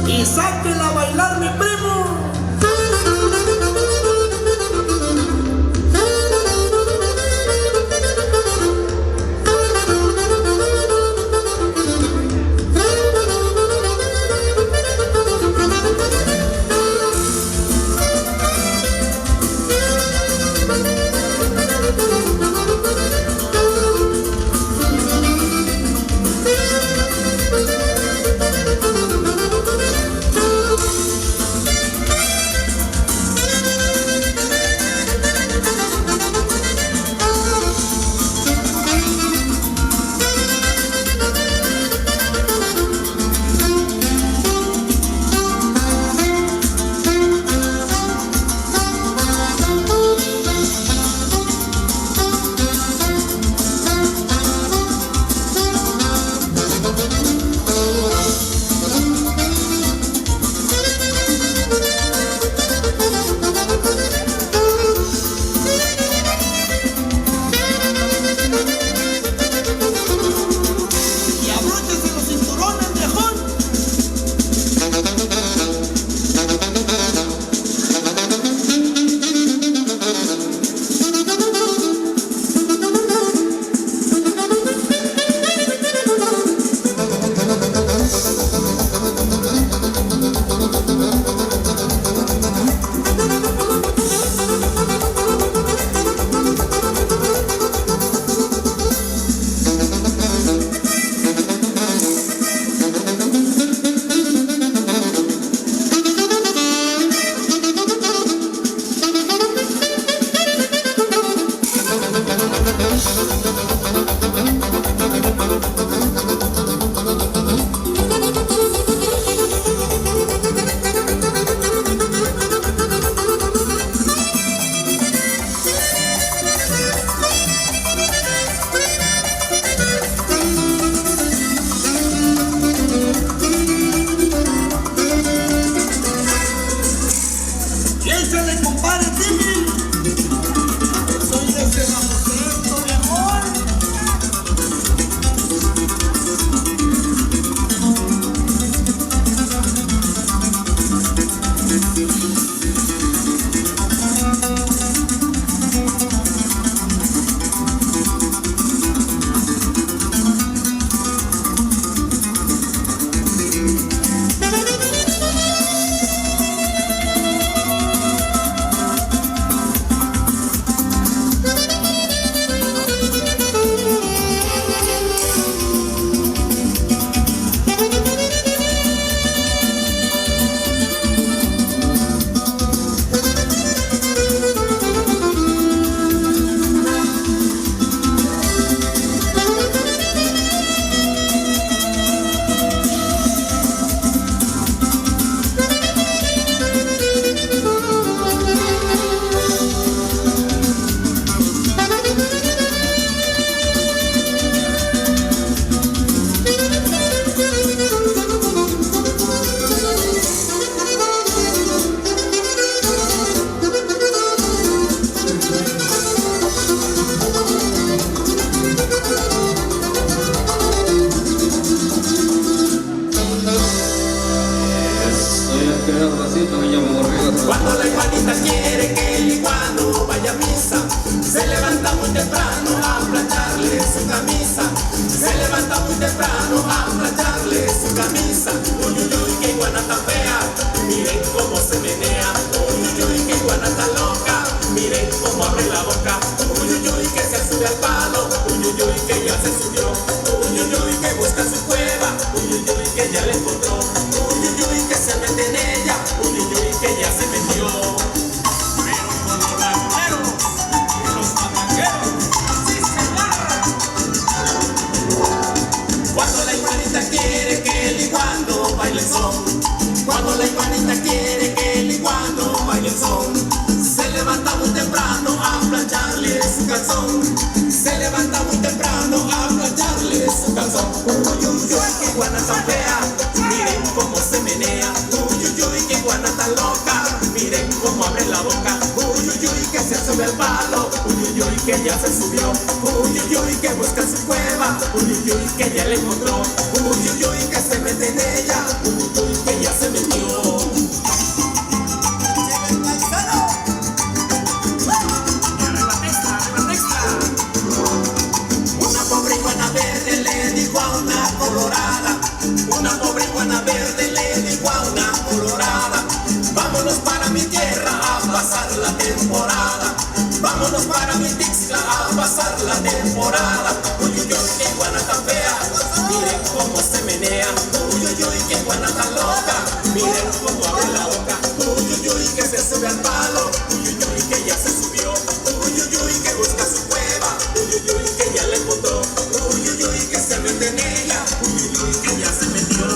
Y sáquenla a bailar, mi primo. miren cómo abre la boca. Uy, uy, uy, que se sube al palo. Uy, uy, uy, que ya se subió. Uy, uy, uy, que busca su cueva. Uy, uy, uy, que ya la encontró. Uy, uy, uy, que se mete en ella. Uy, uy, uy, que ya se metió. Pero con los rancheros y los patangueros, así se agarra. Cuando la iguanita quiere que el iguano baile son. Cuando la iguanita quiere que el iguano baile son. Se levanta muy temprano a plancharle su calzón. Se levanta muy temprano a plancharle su calzón. Uy, uy, uy, qué iguana tan fea. Miren cómo se menea. Uy, uy, uy, qué iguana tan loca. Miren cómo abre la boca. Uy, uy, uy, que se sube al palo. Uy, uy, uy, que ya se subió. Uy, uy, uy, que busca su cueva. Uy, uy, uy, que ya le encontró. Uy, uy, uy, que se mete en ella. Uy, uy, uy, que ya se metió. Una pobre iguana verde le dijo a una colorada. Una pobre iguana verde le dijo a una colorada. Vámonos para mi tierra a pasar la temporada. Vámonos para mi Tixla a pasar la temporada. Uy, uy, uy, qué iguana tan fea. Miren cómo se menea. Uy, uy, uy, qué iguana tan loca. Miren cómo abre la boca. Uy, uy, uy, que se sube al palo. Uy, uy, uy, que ya se subió. Uy, uy, uy, que busca su cueva. Uy, uy, uy, que ya le encontró. Uy, uy, uy, que se mete en ella. Uy, uy, uy, que ya se metió.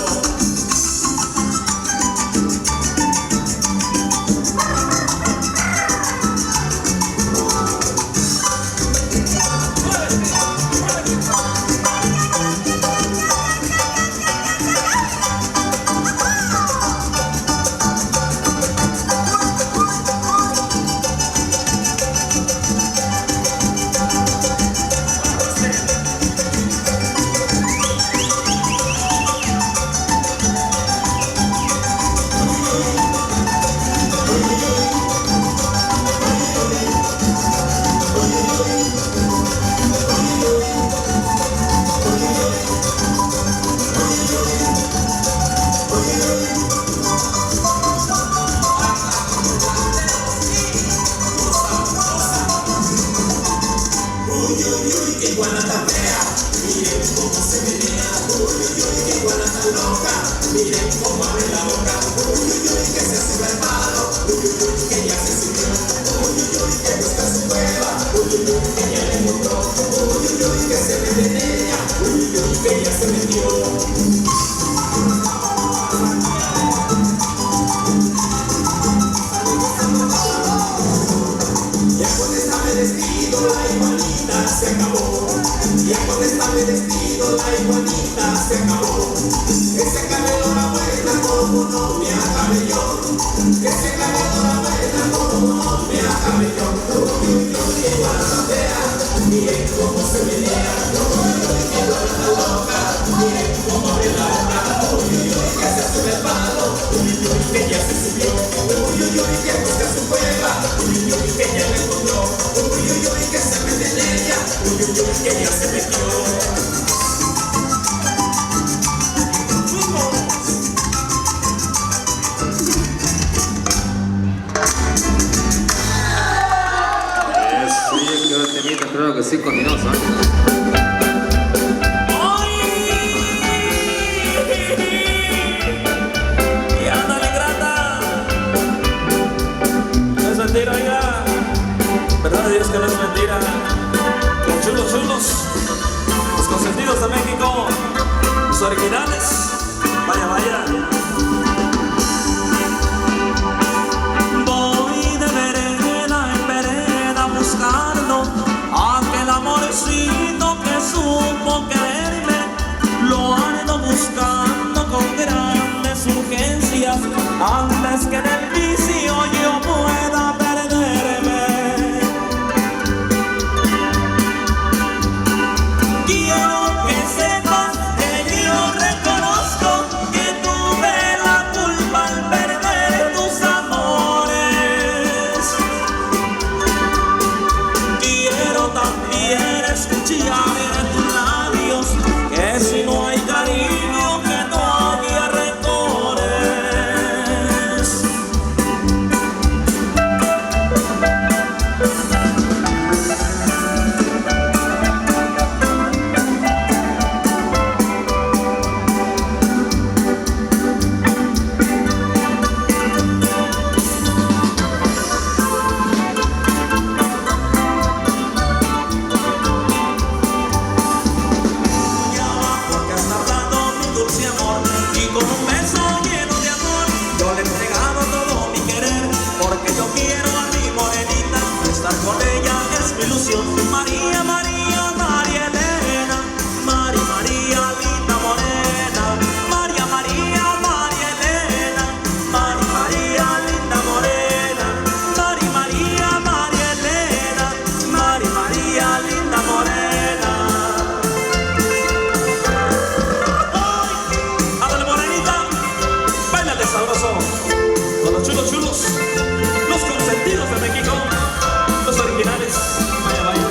Creo que sí, continuamos, ¿no? Y ándale, grata. No es mentira, oiga. ¿Verdad de Dios que no es mentira? Los chulos, chulos, los consentidos de México, los originales. Vaya, vaya. Voy de vereda en vereda buscando aquel amorcito que supo quererme. Lo ando buscando con grandes urgencias antes que en el vicio yo pueda perderme. Quiero que sepas que yo reconozco que tuve la culpa al perder tus amores. Quiero también escuchar de tus labios que si no hay cariño que todavía recorres. ella es mi ilusión. María, María, María Elena, María, María, linda morena. María, María, María Elena, María, María, linda morena. María, María, María Elena, María, María, linda morena. ¡Ay! ¡Ándale, morenita! ¡Báilate sabroso! Con los chulos chulos, los consentidos de México, los originales. Vaya, vaya.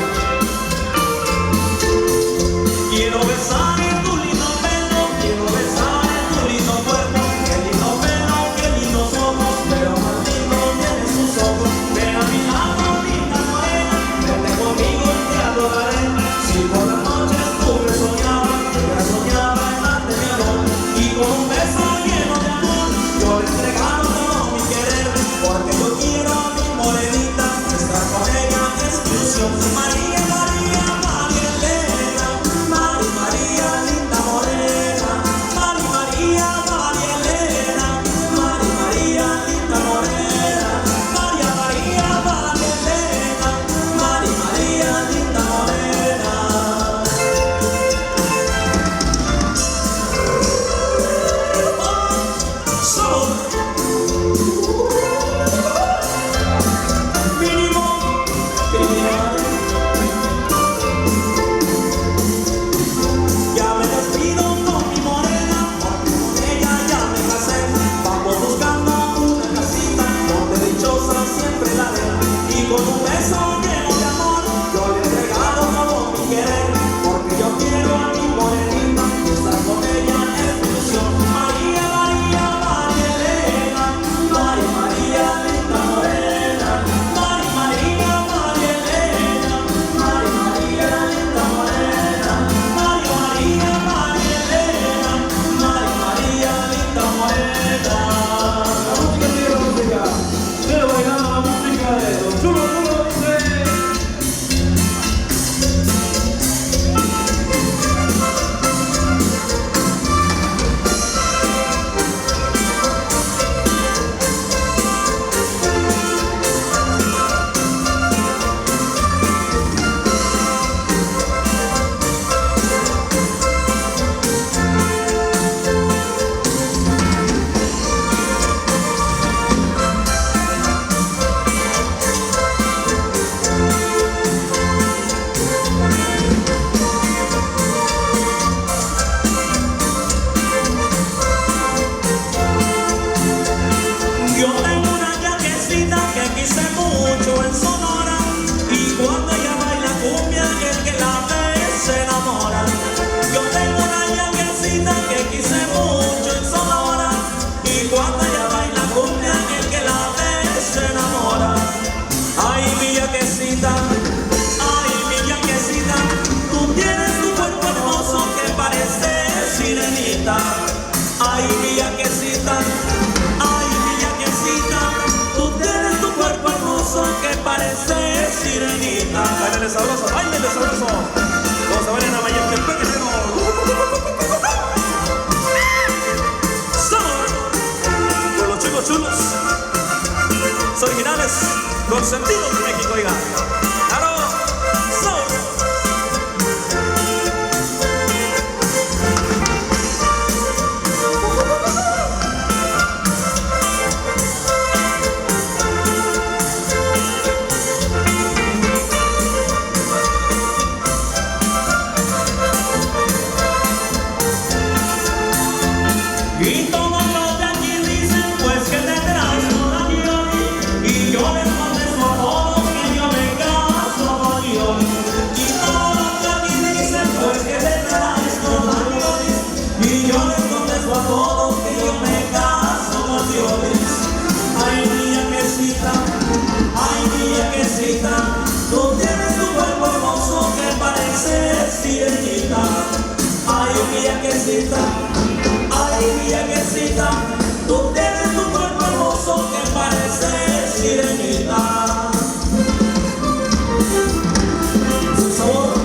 Quiero besar en tu lindo pelo, quiero besar en tu lindo cuerpo. Qué lindo pelo, qué lindos ojos, pero más lindo tienes tus ojos. Ven a mi lado, linda morena, vete conmigo y te adoraré. Si por las noches tú me soñabas en darte mi amor, y con un beso lleno de amor, yo le entregaba todo mi querer, porque yo quiero a mi morenita, estar con ella es mi ilusión. María, María, María Elena, María, María, linda morena. María, María, María Elena, María, María, linda morena. María, María, María Elena, María, María, linda morena. Mínimo criminal. Ya me despido con mi morena, porque con ella ya me casé. Vamos buscando una casita donde dichosa siempre la haré. Y con un beso lleno de amor, yo le he entregado todo mi querer, porque yo quiero a mi morenita y estar con ella es mi ilusión. María, María, María Elena, María, María, linda morena. María, María, María Elena, María, María, linda morena. María, María, María Elena, María, María, linda morena. La música sigue la música. Sigue bailando la música de los chulos chulos, dice. Yo tengo una yaquecita que quise mucho en Sonora, y cuando ella baila cumbia el que la ve se enamora. Yo tengo una yaquecita que quise mucho en Sonora, y cuando ella baila cumbia el que la ve se enamora. Ay, mi yaquecita, tú tienes tu cuerpo hermoso que parece sirenita. Ay, mi yaquecita, tú tienes tu cuerpo hermoso que parece sirenita. Báilale sabroso, báilale sabroso. Vamos a bailar a Mayapé, pequeño. Sabor con los chicos chulos, los originales, consentidos de México, oiga. Claro, sabor. Y todos los de aquí dicen pues que te traes toda mi oí, y yo les contesto a todos que yo me caso con Dios. Y todos los de aquí dicen pues que te traes toda mi oí, y yo les contesto a todos que yo me caso con Dios. Ay, mi yaquecita, tú tienes tu cuerpo hermoso que parece sirenita. Ay, mi yaquecita, tú tienes tu cuerpo hermoso que parece sirenita. Su sabor.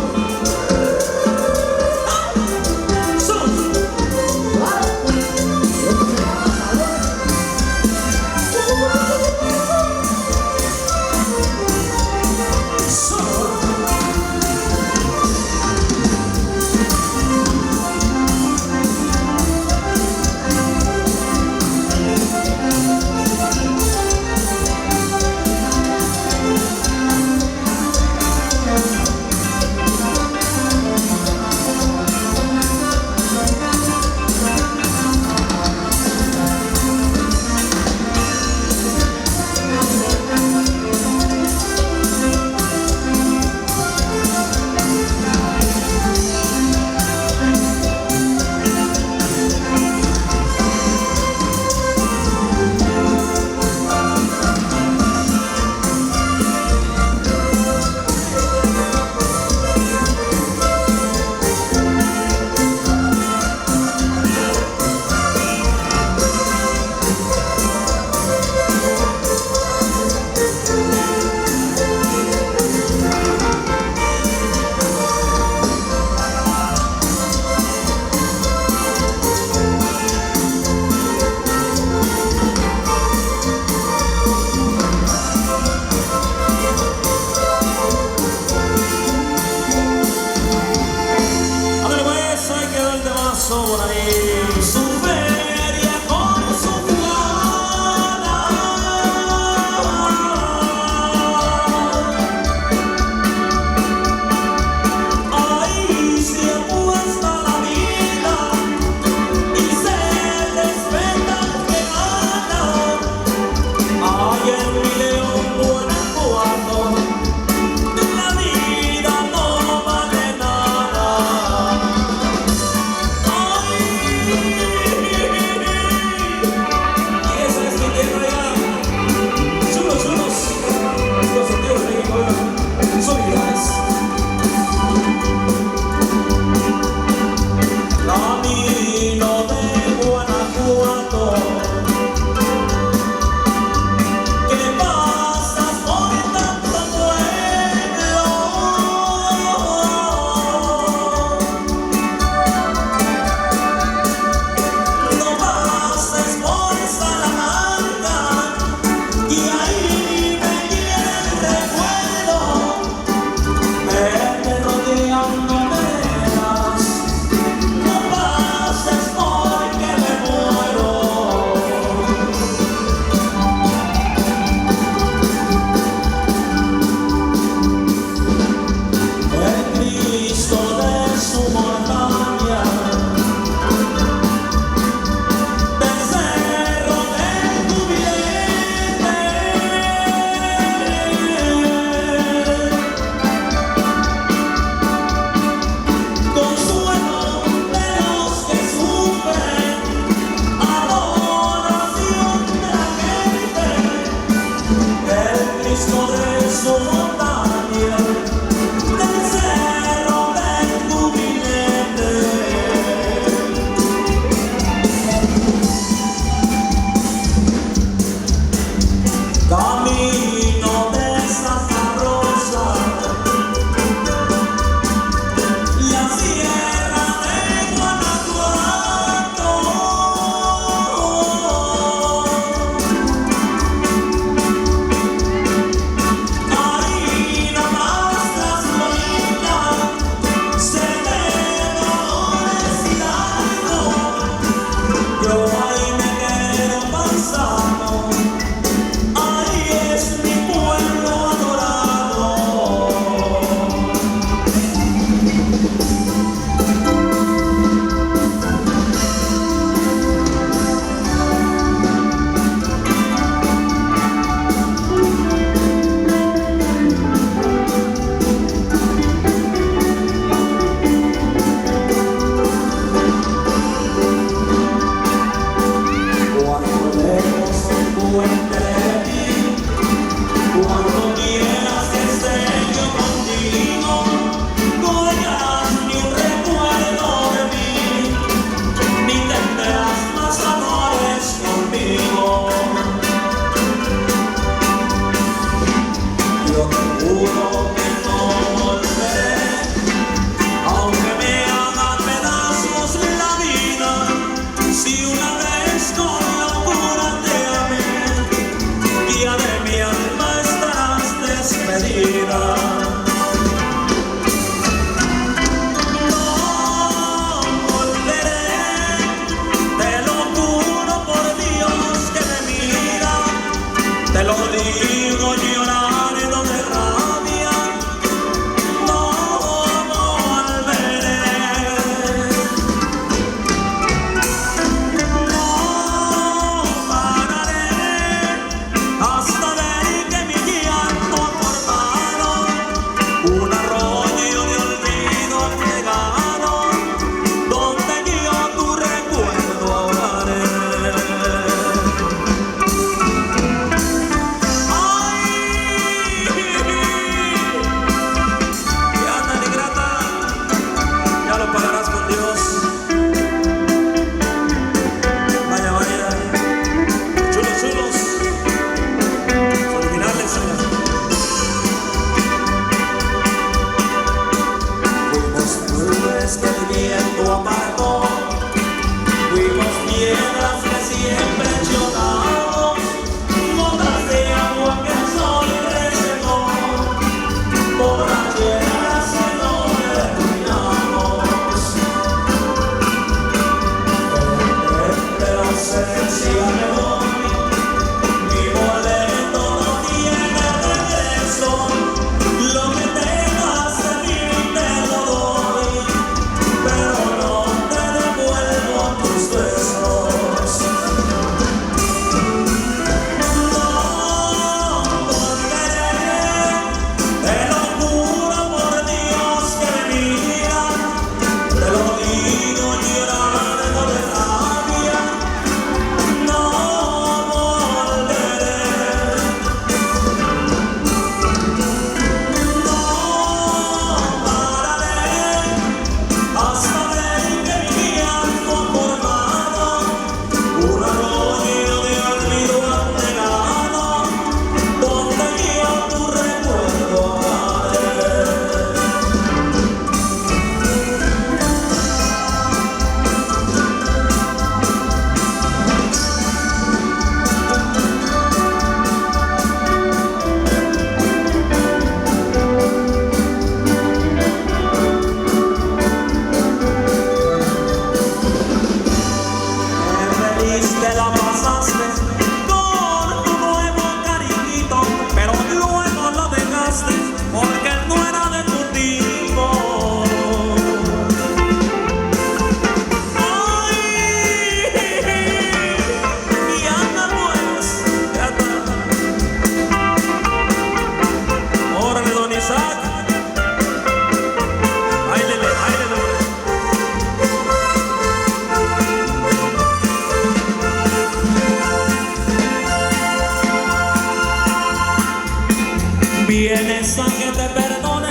te perdone,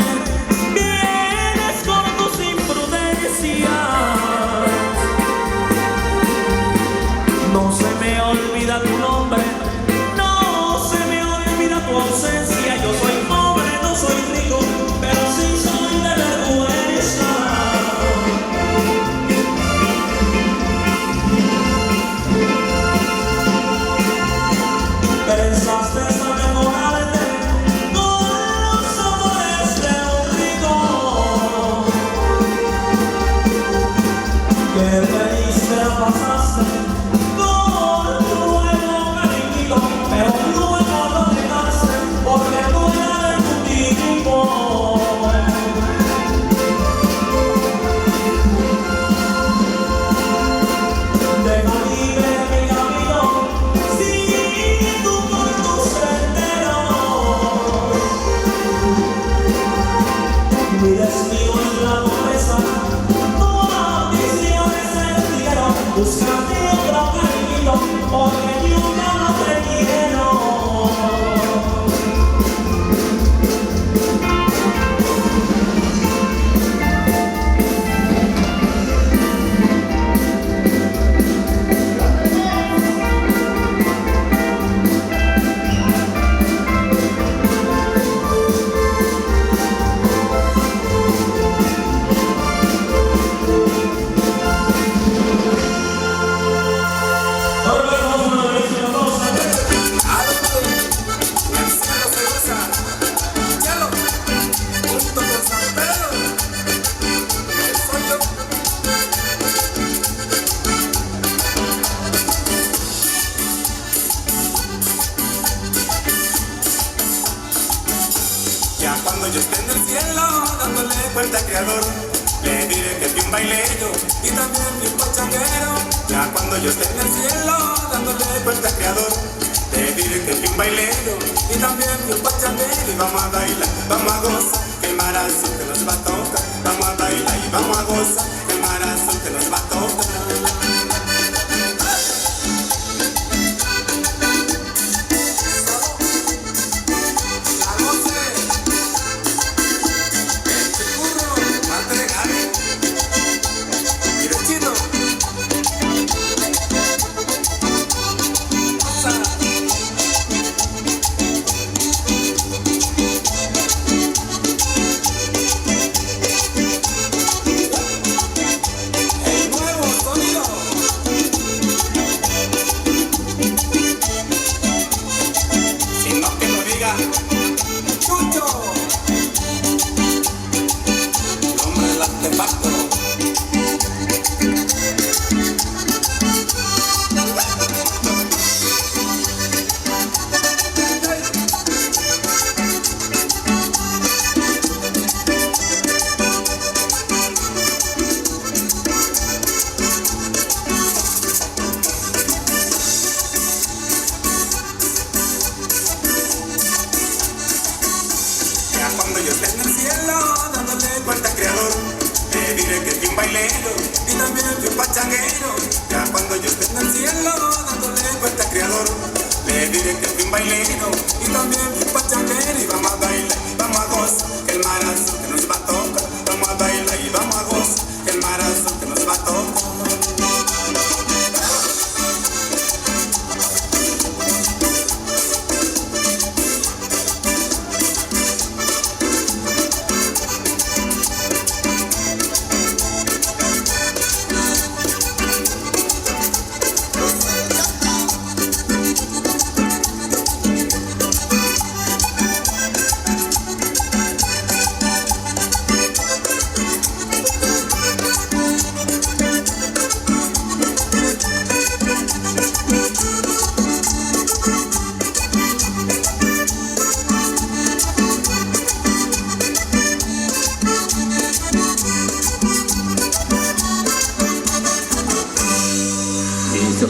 vienes con tus imprudencias. No se me olvida tu nombre, no se me olvida tu ausencia. Yo soy pobre, no soy rico, pero sí soy de vergüenza. Pensaste enamorarte con los amores de un rico. Qué feliz te la pasaste con tu nuevo cariñito, pero luego lo dejaste porque tú eras de tu tipo. Deja libre mi camino, sigue tú por tu sendero. Mi destino es la pobreza, tu ambición es el dinero. Búscate otro cariñito, porque yo ya no te quiero. Ya cuando yo esté en el cielo dándole cuenta al Creador, le diré que fui un bailero y también fui un pachanguero. Ya cuando yo esté en el cielo dándole cuenta al Creador, le diré que fui un bailero y también fui un pachanguero. Y vamos a bailar, vamos a gozar, que el mar azul que nos va a tocar. Vamos a bailar y vamos a gozar, que el mar azul que nos va a tocar. Cuando yo esté en el cielo dándole cuenta al Creador, le diré que fui un bailero y también fui un pachanguero. Ya cuando yo esté en el cielo dándole cuenta al Creador, le diré que fui un bailero y también fui un pachanguero. Y vamos a bailar, vamos a gozar, que el mar azul que nos va a tocar. Vamos a bailar y vamos a gozar, que el mar azul que nos va a tocar.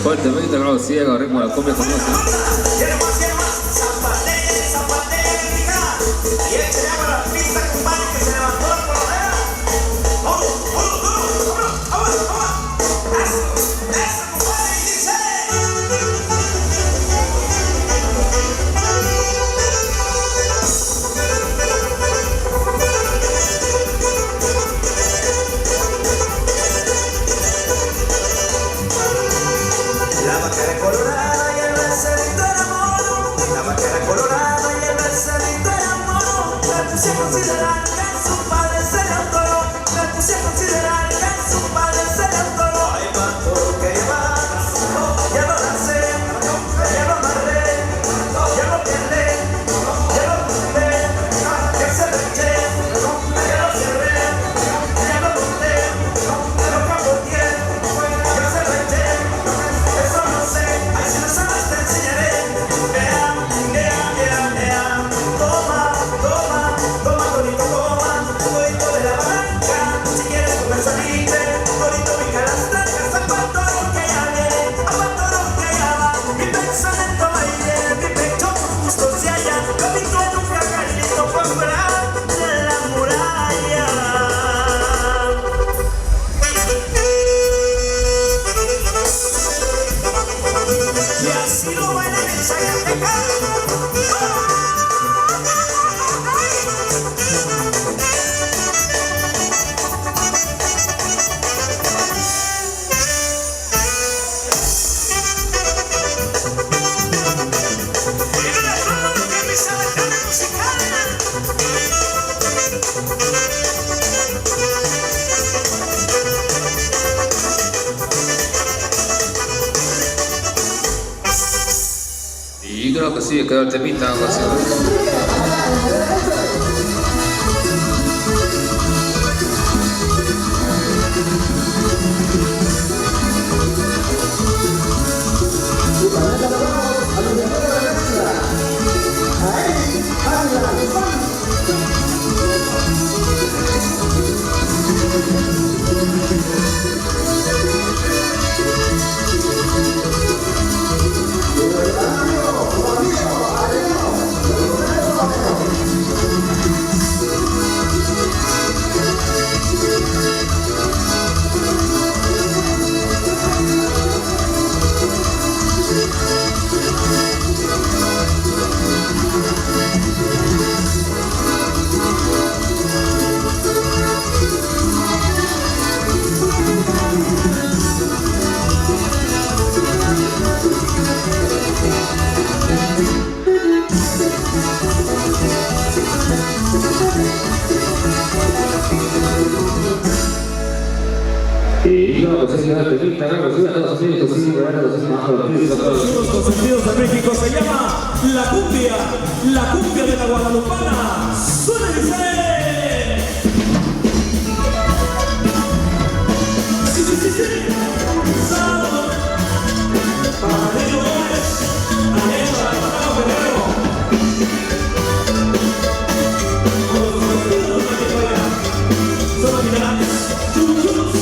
Fuertemente, claro, sí, agarré como la copia famosa. Y él se llama la pista, compadre, que se levantó la coladera. ¡Vamos, vamos, vamos, vamos! ¡Eso, compadre! Y dice... considerar que su padre sería un toro. Me puse a considerar que su padre sería un toro. Ay, cuánto que llevas, ya lo lancé, ya lo amarré, ya lo pierde, ya lo monté, ya se lo eché, ya lo cerré, ya lo monté, ya lo capoteé, ya se lo eché. Eso no sé, ay, si no sabes te enseñaré. Toma, toma, toma, torito, toma, torito de la blanca. Si quieres comer salite, torito pica las trancas. A cuánto lo que ya viene, a cuánto lo que ya va. Mi pensamiento va y viene, mi pecho justo se halla. Lo pico en un cacarito por fuera de la muralla. Y así lo bailan en Zacatecas. Y creo que sí, quedó el temita, algo así. Y no, pues es el temita, ¿no? Pues a todos amigos, sí, bueno, Los consentidos de México se llama la cumbia de la guadalupana. ¡Suena y dice! ¡Sí, sí, sí, sí! ¡Sábado! ¡Para ello es! ¡Alegua, para Guerrero! Los consentidos de México son originales. ¡Chuchus!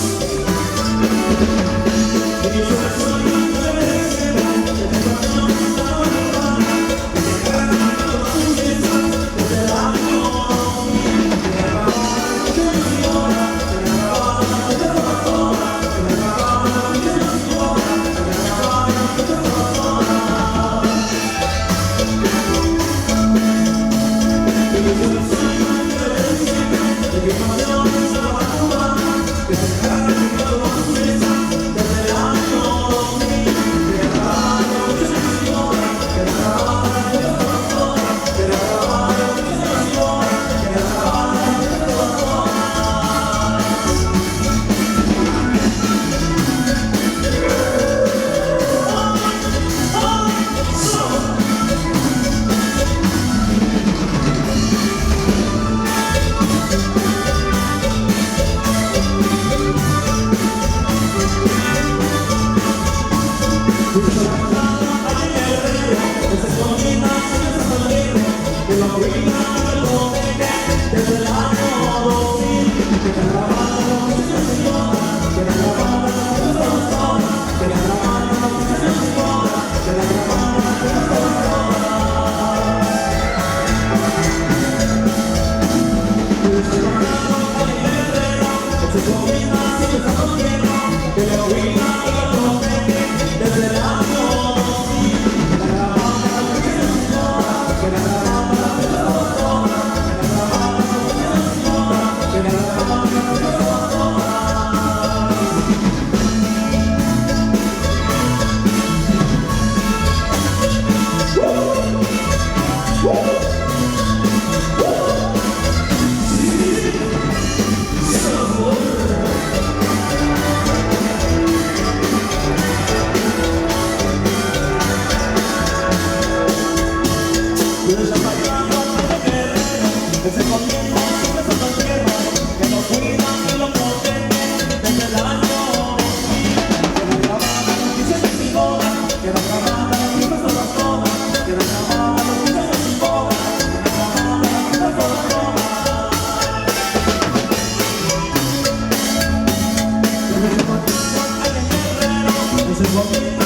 Tengo que